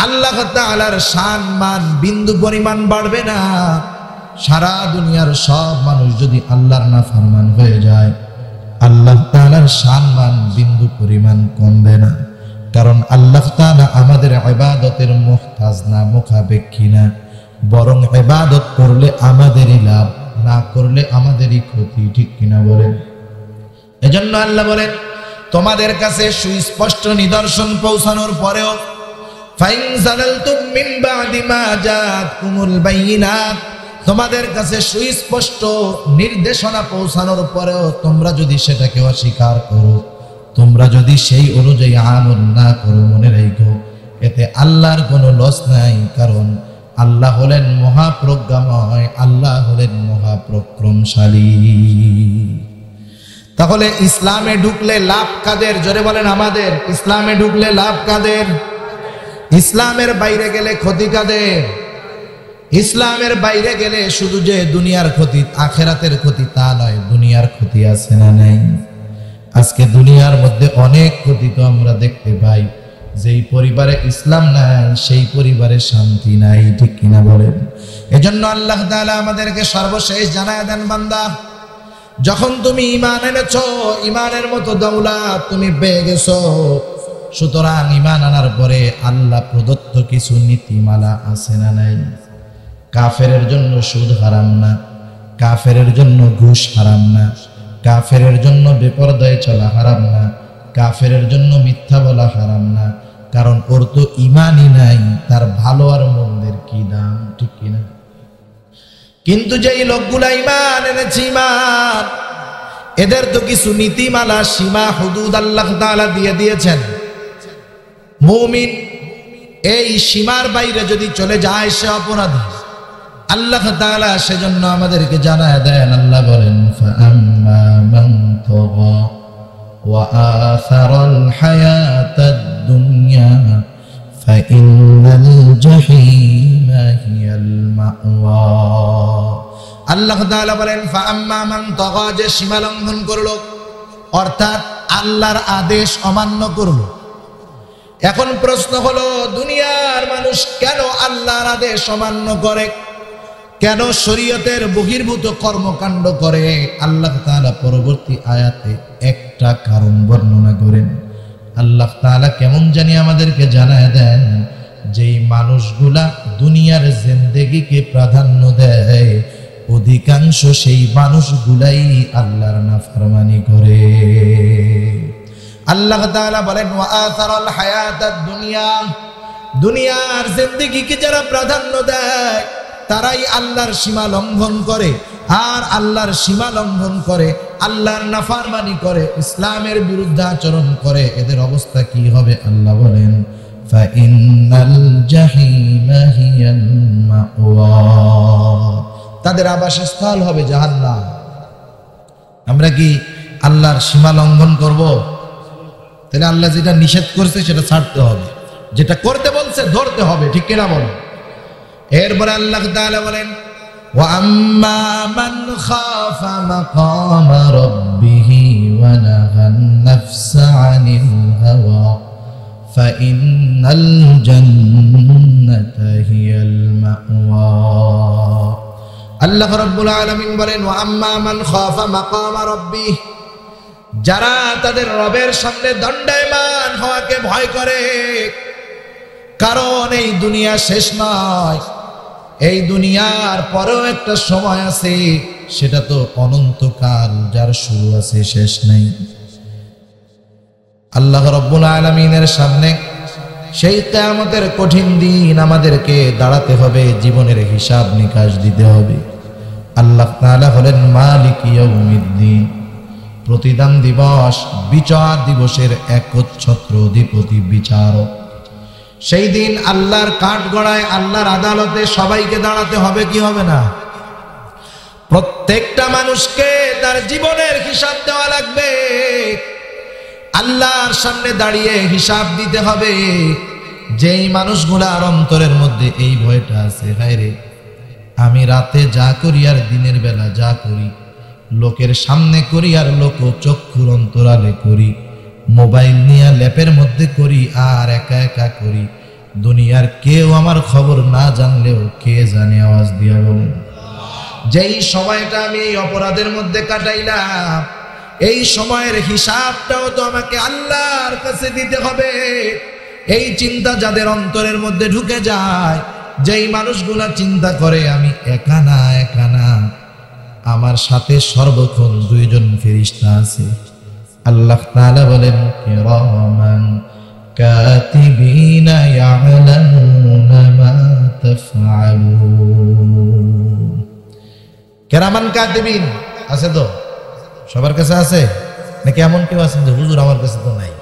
আল্লাহ তাআলার শান মান বিন্দু পরিমাণ বাড়বে না। সারা দুনিয়ার সব মানুষ যদি আল্লাহর নাফরমান হয়ে যায়, আল্লাহ তাআলার সম্মান বিন্দু পরিমাণ কমবে না। কারণ আল্লাহ তাআলা আমাদের ইবাদতের মুহতাজ না, মুখাপেক্ষী না, বরং ইবাদত করলে আমাদেরই লাভ, না করলে আমাদেরই ক্ষতি। ঠিক কিনা বলেন? এজন্য আল্লাহ বলেন, তোমাদের কাছে সুস্পষ্ট নিদর্শন পৌঁছানোর পরেও ফাইন জালালতুম মিন বাদি মা জাআতকুমুল বাইয়িনাত, তোমাদের কাছে সুস্পষ্ট নির্দেশনা পৌঁছানোর পরেও তোমরা যদি সেটাকে অস্বীকার করো, তোমরা যদি সেই অনুযায়ী আমল না করো, মনে রাখো এতে আল্লাহর কোনো লস নাই। কারণ আল্লাহ হলেন মহাপ্রজ্ঞাময়, আল্লাহ হলেন মহাপরাক্রমশালী। তাহলে ইসলামে ঢুকলে লাভ কাদের? জোরে বলেন আমাদের। ইসলামে ঢুকলে লাভ কাদের? ইসলামের বাইরে গেলে ক্ষতি কাদের? ইসলামের বাইরে গেলে শুধু যে দুনিয়ার ক্ষতি, আখেরাতের ক্ষতি তা নয়, দুনিয়ার ক্ষতি আছে না নাই? আজকে দুনিয়ার মধ্যে অনেক ক্ষতি তো আমরা দেখতে পাই। যেই পরিবারে ইসলাম নাই সেই পরিবারে শান্তি নাই। ঠিক কিনা বলেন? এজন্য আল্লাহ তাআলা আমাদেরকে সর্বশেষ জানায় দেন, বান্দা যখন তুমি ঈমান এনেছো, ঈমানের মতো দৌলত তুমি পেয়ে গেছো, সুতরাং ঈমান আনার পরে আল্লাহ প্রদত্ত কিছু নীতিমালা আছে না নাই? কাফেরের জন্য সুদ হারাম না, কাফেরের জন্য ঘুষ হারাম না, কাফেরের জন্য বেপরদায় চলা হারাম না, কাফেরের জন্য মিথ্যা বলা হারাম না। কারণ ওর তো ঈমানই নাই, তার ভালো আর মন্দের কি দাম? ঠিক কিনা? কিন্তু যেই লোকগুলা ঈমান এনেছে, ঈমান এদের তো কিছু নীতিমালা, সীমা হুদুদ আল্লাহ তাআলা দিয়ে দিয়েছেন। মুমিন এই সীমার বাইরে যদি চলে যায় সে অপরাধী। আল্লাহ তাআলা সেজন্য আমাদেরকে জানায় দেন, আল্লাহ বলেন ফাআম্মা মান তাগা ওয়া আসারাল হায়াতাদ দুনিয়া ফাইন্নাল জাহিমা হিয়াল মাওয়া। আল্লাহ তাআলা বলেন ফাআম্মা মান তাগা, যে সীমা লঙ্ঘন করলো, অর্থাৎ আল্লাহর আদেশ অমান্য করলো। এখন প্রশ্ন হলো, দুনিয়ার মানুষ কেন আল্লাহর আদেশ অমান্য করে, কেন শরীয়তের বহির্ভূত কর্মকাণ্ড করে? আল্লাহ তাআলা পরবর্তী আয়াতে একটা কারণ বর্ণনা করেন। আল্লাহ তাআলা কেমন জানি আমাদেরকে জানায় দেন, যেই মানুষগুলা দুনিয়ার জিন্দেগিকে প্রাধান্য দেয়, অধিকাংশ সেই মানুষগুলাই আল্লাহর নাফরমানি করে। আল্লাহ তাআলা বলেন ওয়া আসারাল হায়াতাদ দুনিয়া, দুনিয়ার জিন্দেগিকে যারা প্রাধান্য দেয় তারাই আল্লাহর সীমা লঙ্ঘন করে। আর আল্লাহর সীমা লঙ্ঘন করে, আল্লাহর নাফরমানি করে, ইসলামের বিরুদ্ধে আচরণ করে, এদের অবস্থা কি হবে? আল্লাহ বলেন ফাইন্নাল জাহিমা হিয়াল মাওয়া, তাদের আবাসস্থল হবে জাহান্নাম। আমরা কি আল্লাহর সীমা লঙ্ঘন করব? তাহলে আল্লাহ যেটা নিষেধ করছে সেটা ছাড়তে হবে, যেটা করতে বলছে ধরতে হবে। ঠিক কিনা বলেন? এরপরে আল্লাহ তাআলা বলেন ওয়া আম্মা মান খাফা মাকামা রাব্বিহি ওয়া নাহান নাফসা আনিল হাওয়া ফাইন্নাল জান্নাতা হিয়াল মাওয়া। আল্লাহ রাব্বুল আলামিন বলেন ওয়া আম্মা মান খাফা মাকামা রাব্বিহি, যারা তাদের রবের সামনে দণ্ডায়মান হওয়াকে ভয় করে। কারণ এই দুনিয়া শেষ নয়, এই দুনিয়ার পরেও একটা সময় আছে, সেটা তো অনন্তকাল, যার শুরু আছে শেষ নেই। আল্লাহ রাব্বুল আলামিনের সামনে সেই কিয়ামতের কঠিন দিন আমাদেরকে দাঁড়াতে হবে, জীবনের হিসাব নিকাশ দিতে হবে। আল্লাহ তাআলা হলেন মালিক ইয়াউমিদ্দিন, প্রতিদান দিবস, বিচার দিবসের একচ্ছত্র অধিপতি, বিচারক। সেই দিন আল্লাহর কাঠগড়ায়, আল্লাহর আদালতে সবাইকে দাঁড়াতে হবে, কি হবে না? প্রত্যেকটা মানুষকে তার জীবনের হিসাব দেওয়া লাগবে, আল্লাহর সামনে দাঁড়িয়ে হিসাব দিতে হবে। যেই মানুষগুলার অন্তরের মধ্যে এই ভয়টা আছে, হায় রে আমি রাতে যা করি আর দিনের বেলা যা করি, লোকের সামনে করি আর লোক চক্ষুর অন্তরালে করি, মোবাইল নিয়ে ল্যাপের মধ্যে করি আর একা একা করি, দুনিয়ার কেউ আমার খবর না জানলেও কে জানে, আওয়াজ দিয়া বলেন। যেই সময়টা আমি এই অপরাধের মধ্যে কাটাইলাম, এই সময়ের হিসাবটাও তো আমাকে আল্লাহর কাছে দিতে হবে। এই চিন্তা যাদের অন্তরের মধ্যে ঢুকে যায়, যেই মানুষগুলা চিন্তা করে আমি একা না, আমার সাথে সর্বক্ষণ দুইজন ফেরেশতা আছে। আল্লাহ তাআলা বলেন কিরামান কাতিবিনা ইয়ালামুনা মা তাফআলুন। কিরামান কাতিবিন আছে তো সবার কাছে আছে নাকি এমন কেউ আছেন যে হুজুর আমার কাছে তো নাই?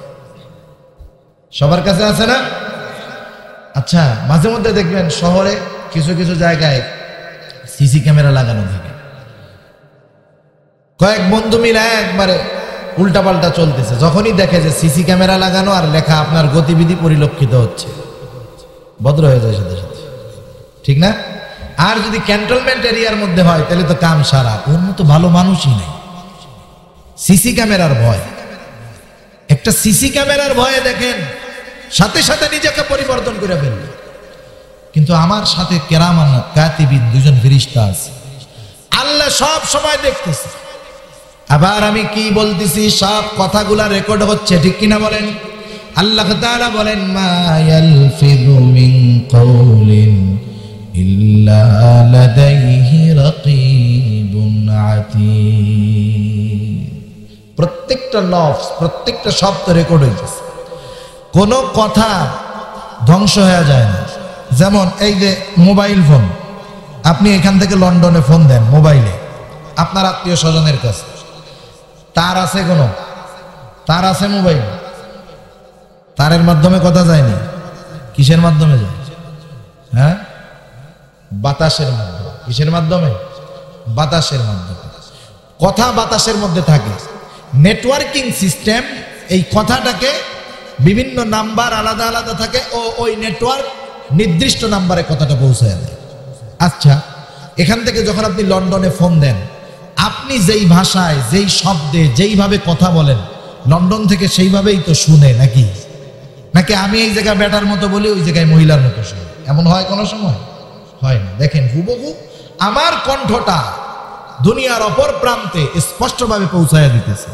সবার কাছে আছে না? আচ্ছা, মাঝে মধ্যে দেখবেন শহরে কিছু কিছু জায়গায় সিসি ক্যামেরা লাগানো থাকে। কয়েক বন্ধু মিলে একবারে উল্টাপাল্টা চলতেছে, যখনই দেখে যে সিসি ক্যামেরা লাগানো আর লেখা আপনার গতিবিধি পরিলক্ষিত হচ্ছে, ভদ্র হয়ে যায় সাথে সাথে, ঠিক না? আর যদি ক্যান্টনমেন্ট এরিয়ার মধ্যে হয় তাহলে তো কাম সারা, ওর মতো ভালো মানুষই নাই। সিসি ক্যামেরার ভয়, একটা সিসি ক্যামেরার ভয়ে দেখেন সাথে সাথে নিজেকে পরিবর্তন করে ফেলবে। কিন্তু আমার সাথে কেরামান কাতিবিন দুজন ফেরেশতা আছে, আল্লাহ সব সময় দেখতেছে। আবার আমি কি বলতেছি সব কথাগুলা রেকর্ড হচ্ছে, ঠিক কিনা বলেন? আল্লাহ তাআলা বলেন মা ইয়ালফিযু মিন কাওলিন ইল্লা লাদাইহি রাকীবুন আতীদ। প্রত্যেকটা লফজ, প্রত্যেকটা শব্দ রেকর্ড হইতেছে, কোনো কথা ধ্বংস হয়ে যায় না। যেমন এই যে মোবাইল ফোন, আপনি এখান থেকে লন্ডনে ফোন দেন মোবাইলে আপনার আত্মীয় স্বজনের কাছে, তার আছে কোনো তার আছে মোবাইল, তারের মাধ্যমে কথা যায়নি, কিসের মাধ্যমে যায়? হ্যাঁ, বাতাসের মাধ্যমে। কিসের মাধ্যমে? বাতাসের মাধ্যমে। কথা বাতাসের মধ্যে থাকে, নেটওয়ার্কিং সিস্টেম এই কথাটাকে বিভিন্ন নাম্বার আলাদা আলাদা থাকে, ও ওই নেটওয়ার্ক নির্দিষ্ট নাম্বারে কথাটা পৌঁছায় দেয়। আচ্ছা, এখান থেকে যখন আপনি লন্ডনে ফোন দেন, আপনি যেই ভাষায় যেই শব্দে যেইভাবে কথা বলেন, লন্ডন থেকে সেইভাবেই তো শুনে নাকি? নাকি আমি এই জায়গায় বেটার মতো বলি, ওই জায়গায় মহিলার মতো শুনি? এমন হয় কোনো সময়? হয় না। দেখেন হুবহু আমার কণ্ঠটা দুনিয়ার অপর প্রান্তে স্পষ্টভাবে পৌঁছায় দিতেছে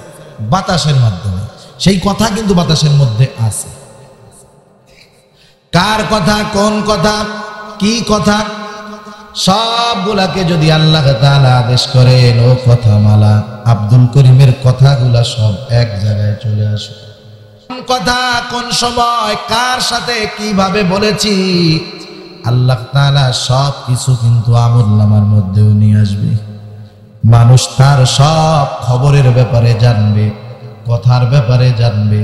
বাতাসের মাধ্যমে। সেই কথা কিন্তু বাতাসের মধ্যে আছে। কার কথা, কোন কথা, কি কথা, সবগুলাকে যদি আল্লাহ তাআলা আদেশ করেন, ও কথা মালা আব্দুল করিমের কথাগুলা সব এক জায়গায় চলে আসে। কথা কোন সময় কার সাথে কিভাবে বলেছি, আল্লাহ তাআলা সব কিছু কিন্তু আমলনামার মধ্যেও নিয়ে আসবে। মানুষ তার সব খবরের ব্যাপারে জানবে, কথার ব্যাপারে জানবে,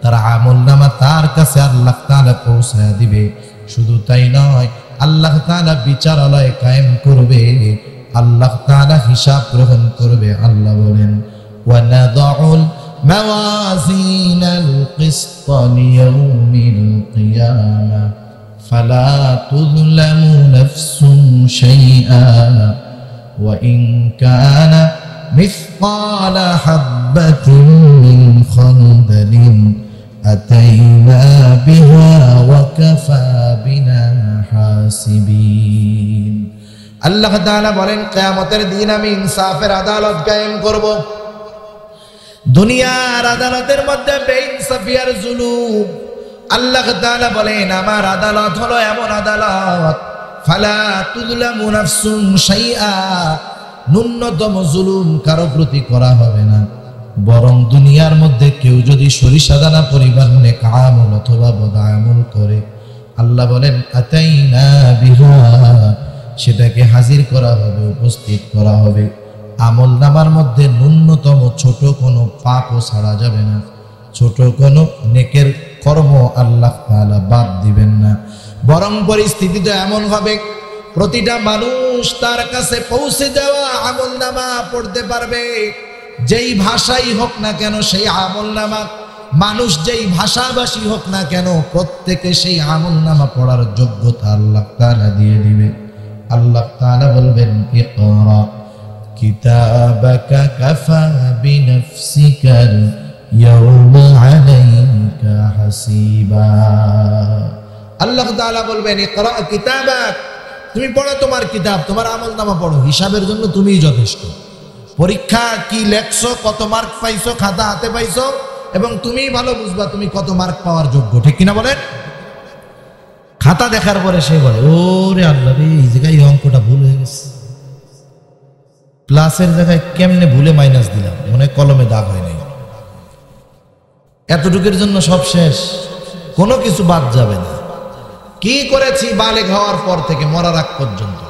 তার আমলনামা তার কাছে আল্লাহ তাআলা পৌঁছায় দিবে। শুধু তাই নয়, আল্লাহ তাআলা বিচারালয় কায়েম করবে, আল্লাহ তাআলা হিসাব গ্রহণ করবে। আল্লাহ বলেন ওয়ানাদাউল মাওয়াজিনাল কিসতা লিয়াউমিল কিয়ামা ফালা তুযলামু নাফসুন শাইআ ওয়া ইন কানা মিসকালা হাববাতিন মিন খারদালিন আতাইনা বিহা ওয়া কাফা বিনা হাসিবিন। আল্লাহ তাআলা বলেন কিয়ামতের দিন আমি ইনসাফের আদালত কায়েম করব। দুনিয়ার আদালতের মধ্যে বেইনসাফি আর জুলুম, আল্লাহ তাআলা বলেন আমার আদালত হলো এমন আদালত ফালা তুযলামু নাফসুন শাইআ, ন্যূনতম জুলুম কারো প্রতি করা হবে না। বরং দুনিয়ার মধ্যে কেউ যদি সরিষা দানা পরিমাণ নেক আমল অথবা বদ আমল করে, আল্লাহ বলেন আতাইনা বিহা, সেটাকে হাজির করা হবে, উপস্থিত করা হবে। আমল নামার মধ্যে ন্যূনতম ছোট কোনো পাপও ছাড়া যাবে না, ছোট কোনো নেকের কর্ম আল্লাহ তাআলা বাদ দিবেন না। বরং পরিস্থিতিটা এমন হবে প্রতিটা মানুষ তার কাছে পৌঁছে যাওয়া আমল নামা পড়তে পারবে। যেই ভাষাই হোক না কেন সেই আমল নামা, মানুষ যেই ভাষাভাষী হোক না কেন, প্রত্যেকে সেই আমল নামা পড়ার যোগ্যতা আল্লাহ তাআলা দিয়ে দিবে। আল্লাহ তাআলা বলবেন ইকরা কিতাবাকা কাফা বিনাফসিকাল ইয়াওমা আলাইকা হাসিবা। আল্লাহ তাআলা বলবেন ইকরা কিতাবাক, তুমি পড়ো তোমার কিতাব, তোমার আমলনামা পড়ো, হিসাবের জন্য তুমিই যথেষ্ট। পরীক্ষা কি লেখছো, কত মার্ক পাইছো, খাতা হাতে পাইছো, এবং তুমি ভালো বুঝবা তুমি কত মার্ক পাওয়ার যোগ্য, ঠিক কিনা বলেন? খাতা দেখার পরে সে বলে, ওরে আল্লাহ রে, এই জায়গায় এই অঙ্কটা ভুল হয়ে গেছে, প্লাসের জায়গায় কেমনে ভুলে মাইনাস দিলাম, মনে কলমে দাগ হয় নাই। এতটুকুর জন্য সব শেষ, কোনো কিছু বাদ যাবে না। কি করেছি বালেগ হওয়ার পর থেকে মরার আগ পর্যন্ত,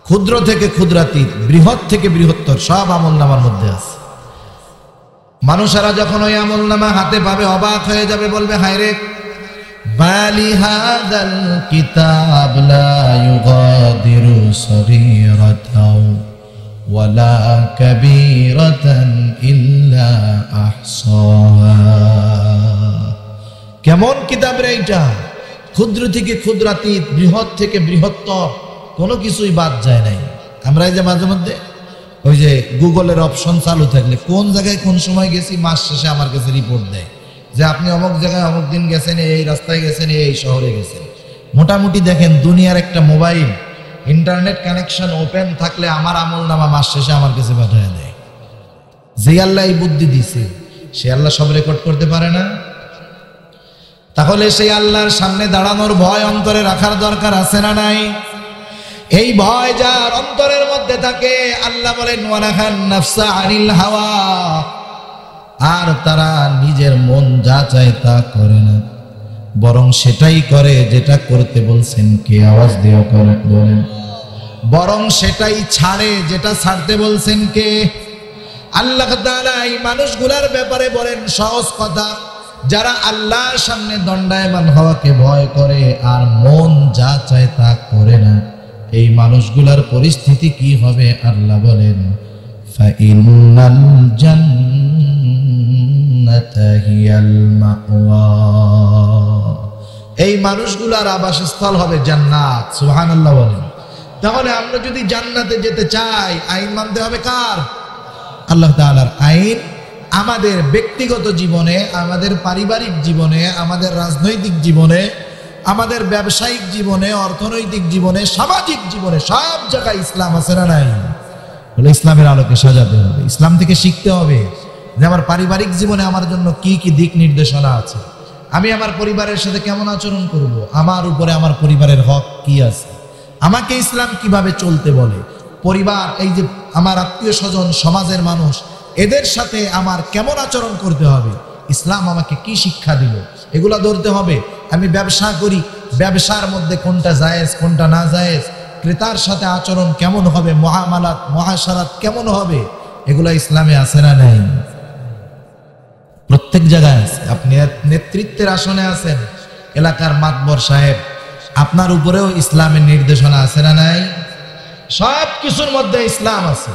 ক্ষুদ্র থেকে ক্ষুদ্রাতীত, বৃহৎ থেকে বৃহত্তর, সব আমলনামার মধ্যে আছে। মানুষেরা যখন ওই আমলনামা হাতে পাবে অবাক হয়ে যাবে, বলবে হায় রে, বালি হাদাল কিতাব লা ইউগাদিরু সগীরাতাও ওয়ালা কাবীরাতান ইল্লা আহসাহা। কেমন কিতাব রে এইটা, ক্ষুদ্র থেকে ক্ষুদ্রাতীত, বৃহৎ থেকে বৃহত্তর, কোনো কিছুই বাদ যায় নাই। আমরা এই যে মাঝে মধ্যে ওই যে গুগলের অপশন চালু থাকলে কোন জায়গায় কোন সময় গেছি মাস শেষে আমার কাছে রিপোর্ট দেয় যে আপনি অমুক জায়গায় অমুক দিন গেছেন, এই রাস্তায় গেছেন, এই শহরে গেছেন। মোটামুটি দেখেন দুনিয়ার একটা মোবাইল ইন্টারনেট কানেকশন ওপেন থাকলে আমার আমলনামা মাস শেষে আমার কাছে পাঠিয়ে দেয়। যে আল্লাহ এই বুদ্ধি দিছে সে আল্লাহ সব রেকর্ড করতে পারে না? তাহলে সেই আল্লাহর সামনে দাঁড়ানোর ভয় অন্তরে রাখার দরকার আছে না নাই? এই ভয় যার অন্তরের মধ্যে থাকে, আল্লাহ বলেন ওয়ানাহান নাফসা আনিল হাওয়া, আর তারা নিজের মন যা চায় তা করে না, বরং সেটাই করে যেটা করতে বলছেন কে, আওয়াজ দিয়ে বলেন, বরং সেটাই ছাড়ে যেটা ছাড়তে বলছেন কে? আল্লাহ তাআলা এই মানুষগুলার ব্যাপারে বলেন সহজ কথা, যারা আল্লাহর সামনে দণ্ডায়মান হওয়াকে ভয় করে আর মন যা চায় তা করে না, এই মানুষগুলার পরিস্থিতি কি হবে? আল্লাহ বলেন ফাইন্নাল জান্নাতা হিয়াল মাওয়া, এই মানুষগুলার আবাসস্থল হবে জান্নাত। সুবহানাল্লাহ বলেন। তাহলে আমরা যদি জান্নাতে যেতে চাই আইন মানতে হবে কার? আল্লাহ তাআলার আইন। আমাদের ব্যক্তিগত জীবনে, আমাদের পারিবারিক জীবনে, আমাদের রাজনৈতিক জীবনে, আমাদের ব্যবসায়িক জীবনে, অর্থনৈতিক জীবনে, সামাজিক জীবনে, সব জায়গায় ইসলাম আছে না নাই? বলে ইসলামের আলোকে সাজাতে হবে, ইসলাম থেকে শিখতে হবে যে আমার পারিবারিক জীবনে আমার জন্য কি কি দিক নির্দেশনা আছে, আমি আমার পরিবারের সাথে কেমন আচরণ করব, আমার উপরে আমার পরিবারের হক কি আছে, আমাকে ইসলাম কিভাবে চলতে বলে, পরিবার, এই যে আমার আত্মীয় স্বজন, সমাজের মানুষ, এদের সাথে আমার কেমন আচরণ করতে হবে, ইসলাম আমাকে কি শিক্ষা দিল, এগুলা ধরতে হবে। আমি ব্যবসা করি, ব্যবসার মধ্যে কোনটা জায়েজ কোনটা না জায়েজ, ক্রেতার সাথে আচরণ কেমন হবে, মুআমালাত মুআশারাত কেমন হবে, এগুলা ইসলামে আছে না নাই? প্রত্যেক জায়গায় আছে। আপনি নেতৃত্বের আসনে আছেন, এলাকার মাতবর সাহেব, আপনার উপরেও ইসলামের নির্দেশনা আছে না নাই? সব কিছুর মধ্যে ইসলাম আছে,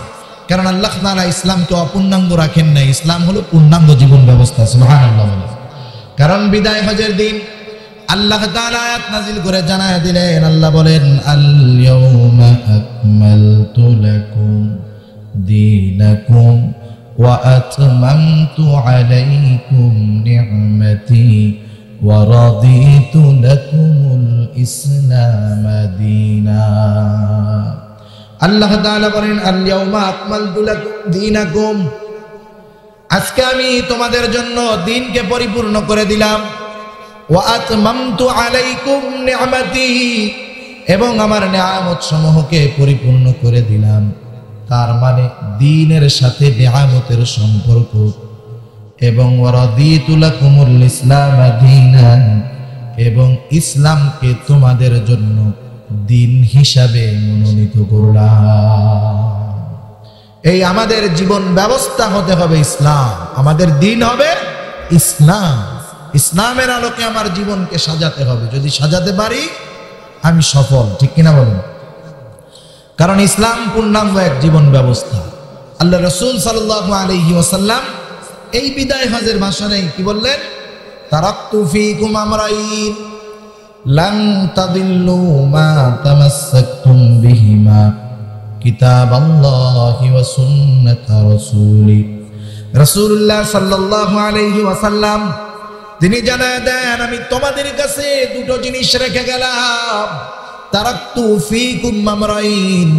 কারণ আল্লাহ তাআলা ইসলামকে অপূর্ণাঙ্গ রাখেন নাই, ইসলাম হলো পূর্ণাঙ্গ জীবন ব্যবস্থা। সুবহানাল্লাহ। কারণ বিদায় হজের দিন আল্লাহ তাআলা আয়াত নাযিল করে জানায় দিলেন, আল্লাহ বলেন আল ইয়াউমা আকমালতু লাকুম দীনাকুম ওয়া আতমামতু আলাইকুম নি'মাতি ওয়া রাদিতু লাকুমুল ইসলাম দীনা। আল্লাহ তাআলা বলেন আল ইয়াউমা আকমালতু লাকুম দীনাকুম, আজকে আমি তোমাদের জন্য দ্বীনকে পরিপূর্ণ করে দিলাম, ওয়া আতমামতু আলাইকুম নি'মাতি, এবং আমার নিয়ামত সমূহকে পরিপূর্ণ করে দিলাম। তার মানে দ্বীনের সাথে নিয়ামতের সম্পর্ক, এবং ওয়া রাদিতু লাকুমুল ইসলাম দীনান, এবং ইসলামকে তোমাদের জন্য দ্বীন হিসাবে মনোনীত করলাম। এই আমাদের জীবন ব্যবস্থা হতে হবে ইসলাম, আমাদের দ্বীন হবে ইসলাম। ইসলামের আলোকে আমার জীবনকে সাজাতে হবে, যদি সাজাতে পারি আমি সফল, ঠিক কিনা বলুন? কারণ ইসলাম পূর্ণাঙ্গ এক জীবন ব্যবস্থা। আল্লাহ রাসূল সাল্লাল্লাহু আলাইহি ওয়াসাল্লাম এই বিদায় হজের ভাষণে কি বললেন? তারাকতু ফীকুম আমরাইন লান তাদিল্লু মা তামাসসাকতুম বিহিমা কিতাবাল্লাহি ওয়া সুন্নাত রাসূলি। রাসূলুল্লাহ সাল্লাল্লাহু আলাইহি ওয়াসাল্লাম তিনি জানায় দেন, আমি তোমাদের কাছে দুটো জিনিস রেখে গেলাম। তারাকতু ফীকুম আমরাইন,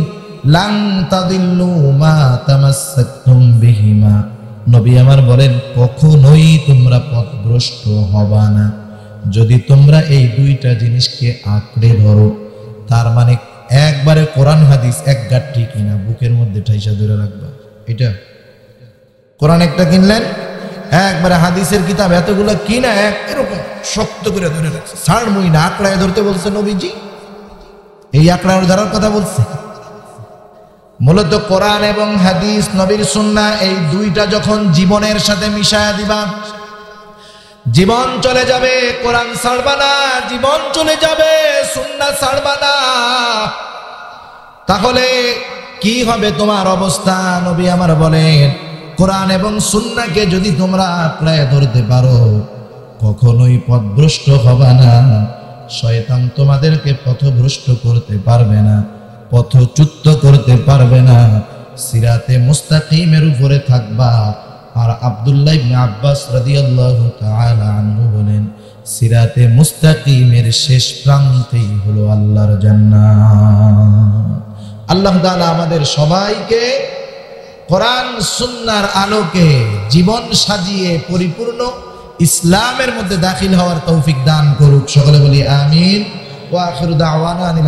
লাং তাদিল্লু মা তামাসসাকতুম বিহিমা, নবী আমার বলেন কখনোই তোমরা পথভ্রষ্ট হবা না যদি তোমরা এই দুইটা জিনিসকে আঁকড়ে ধরো। তার মানে একবারে কোরআন হাদিস এক গাঁটটি কিনা বুকের মধ্যে ঠাইসা ধরে রাখবা। এটা কোরআন একটা কিনলেন, একবারে হাদিসের কিতাব এতগুলো কিনা এরকম শক্ত করে ধরে রাখছে, ছাড় মুই না, আঁকড়ায় ধরতে বলছে নবীজি। এই আঁকড়ায় ধরার কথা বলছে। মূলত কোরআন এবং হাদিস, নবীর সুন্নাহ, এই দুইটা যখন জীবনের সাথে মিশায়া দিবা, জীবন চলে যাবে। কোরআন ছাড়বা না, জীবন চলে যাবে, সুন্নাহ ছাড়বা না, তাহলে কি হবে তোমার অবস্থা? নবী আমার বলেন কোরআন এবং সুন্নাহকে যদি তোমরা আঁকড়ায় ধরতে পারো কখনোই পথভ্রষ্ট হবা না। শয়তান তোমাদেরকে পথভ্রষ্ট করতে পারবে না, পথচ্যুত করতে পারবে না, সিরাতে মুস্তাকিমের উপরে থাকবা। আর আব্দুল্লাহ ইবনে আব্বাস রাদিয়াল্লাহু তাআলা আনহু বলেন সিরাতে মুস্তাকিমের শেষ প্রান্তেই হলো আল্লাহর জান্নাত। আল্লাহ তাআলা আমাদের সবাইকে কোরআন সুন্নাহর আলোকে জীবন সাজিয়ে পরিপূর্ণ ইসলামের মধ্যে দাখিল হওয়ার তৌফিক দান করুক। সকলে বলি আমিন। ওয়া আখিরু দাওয়ানা।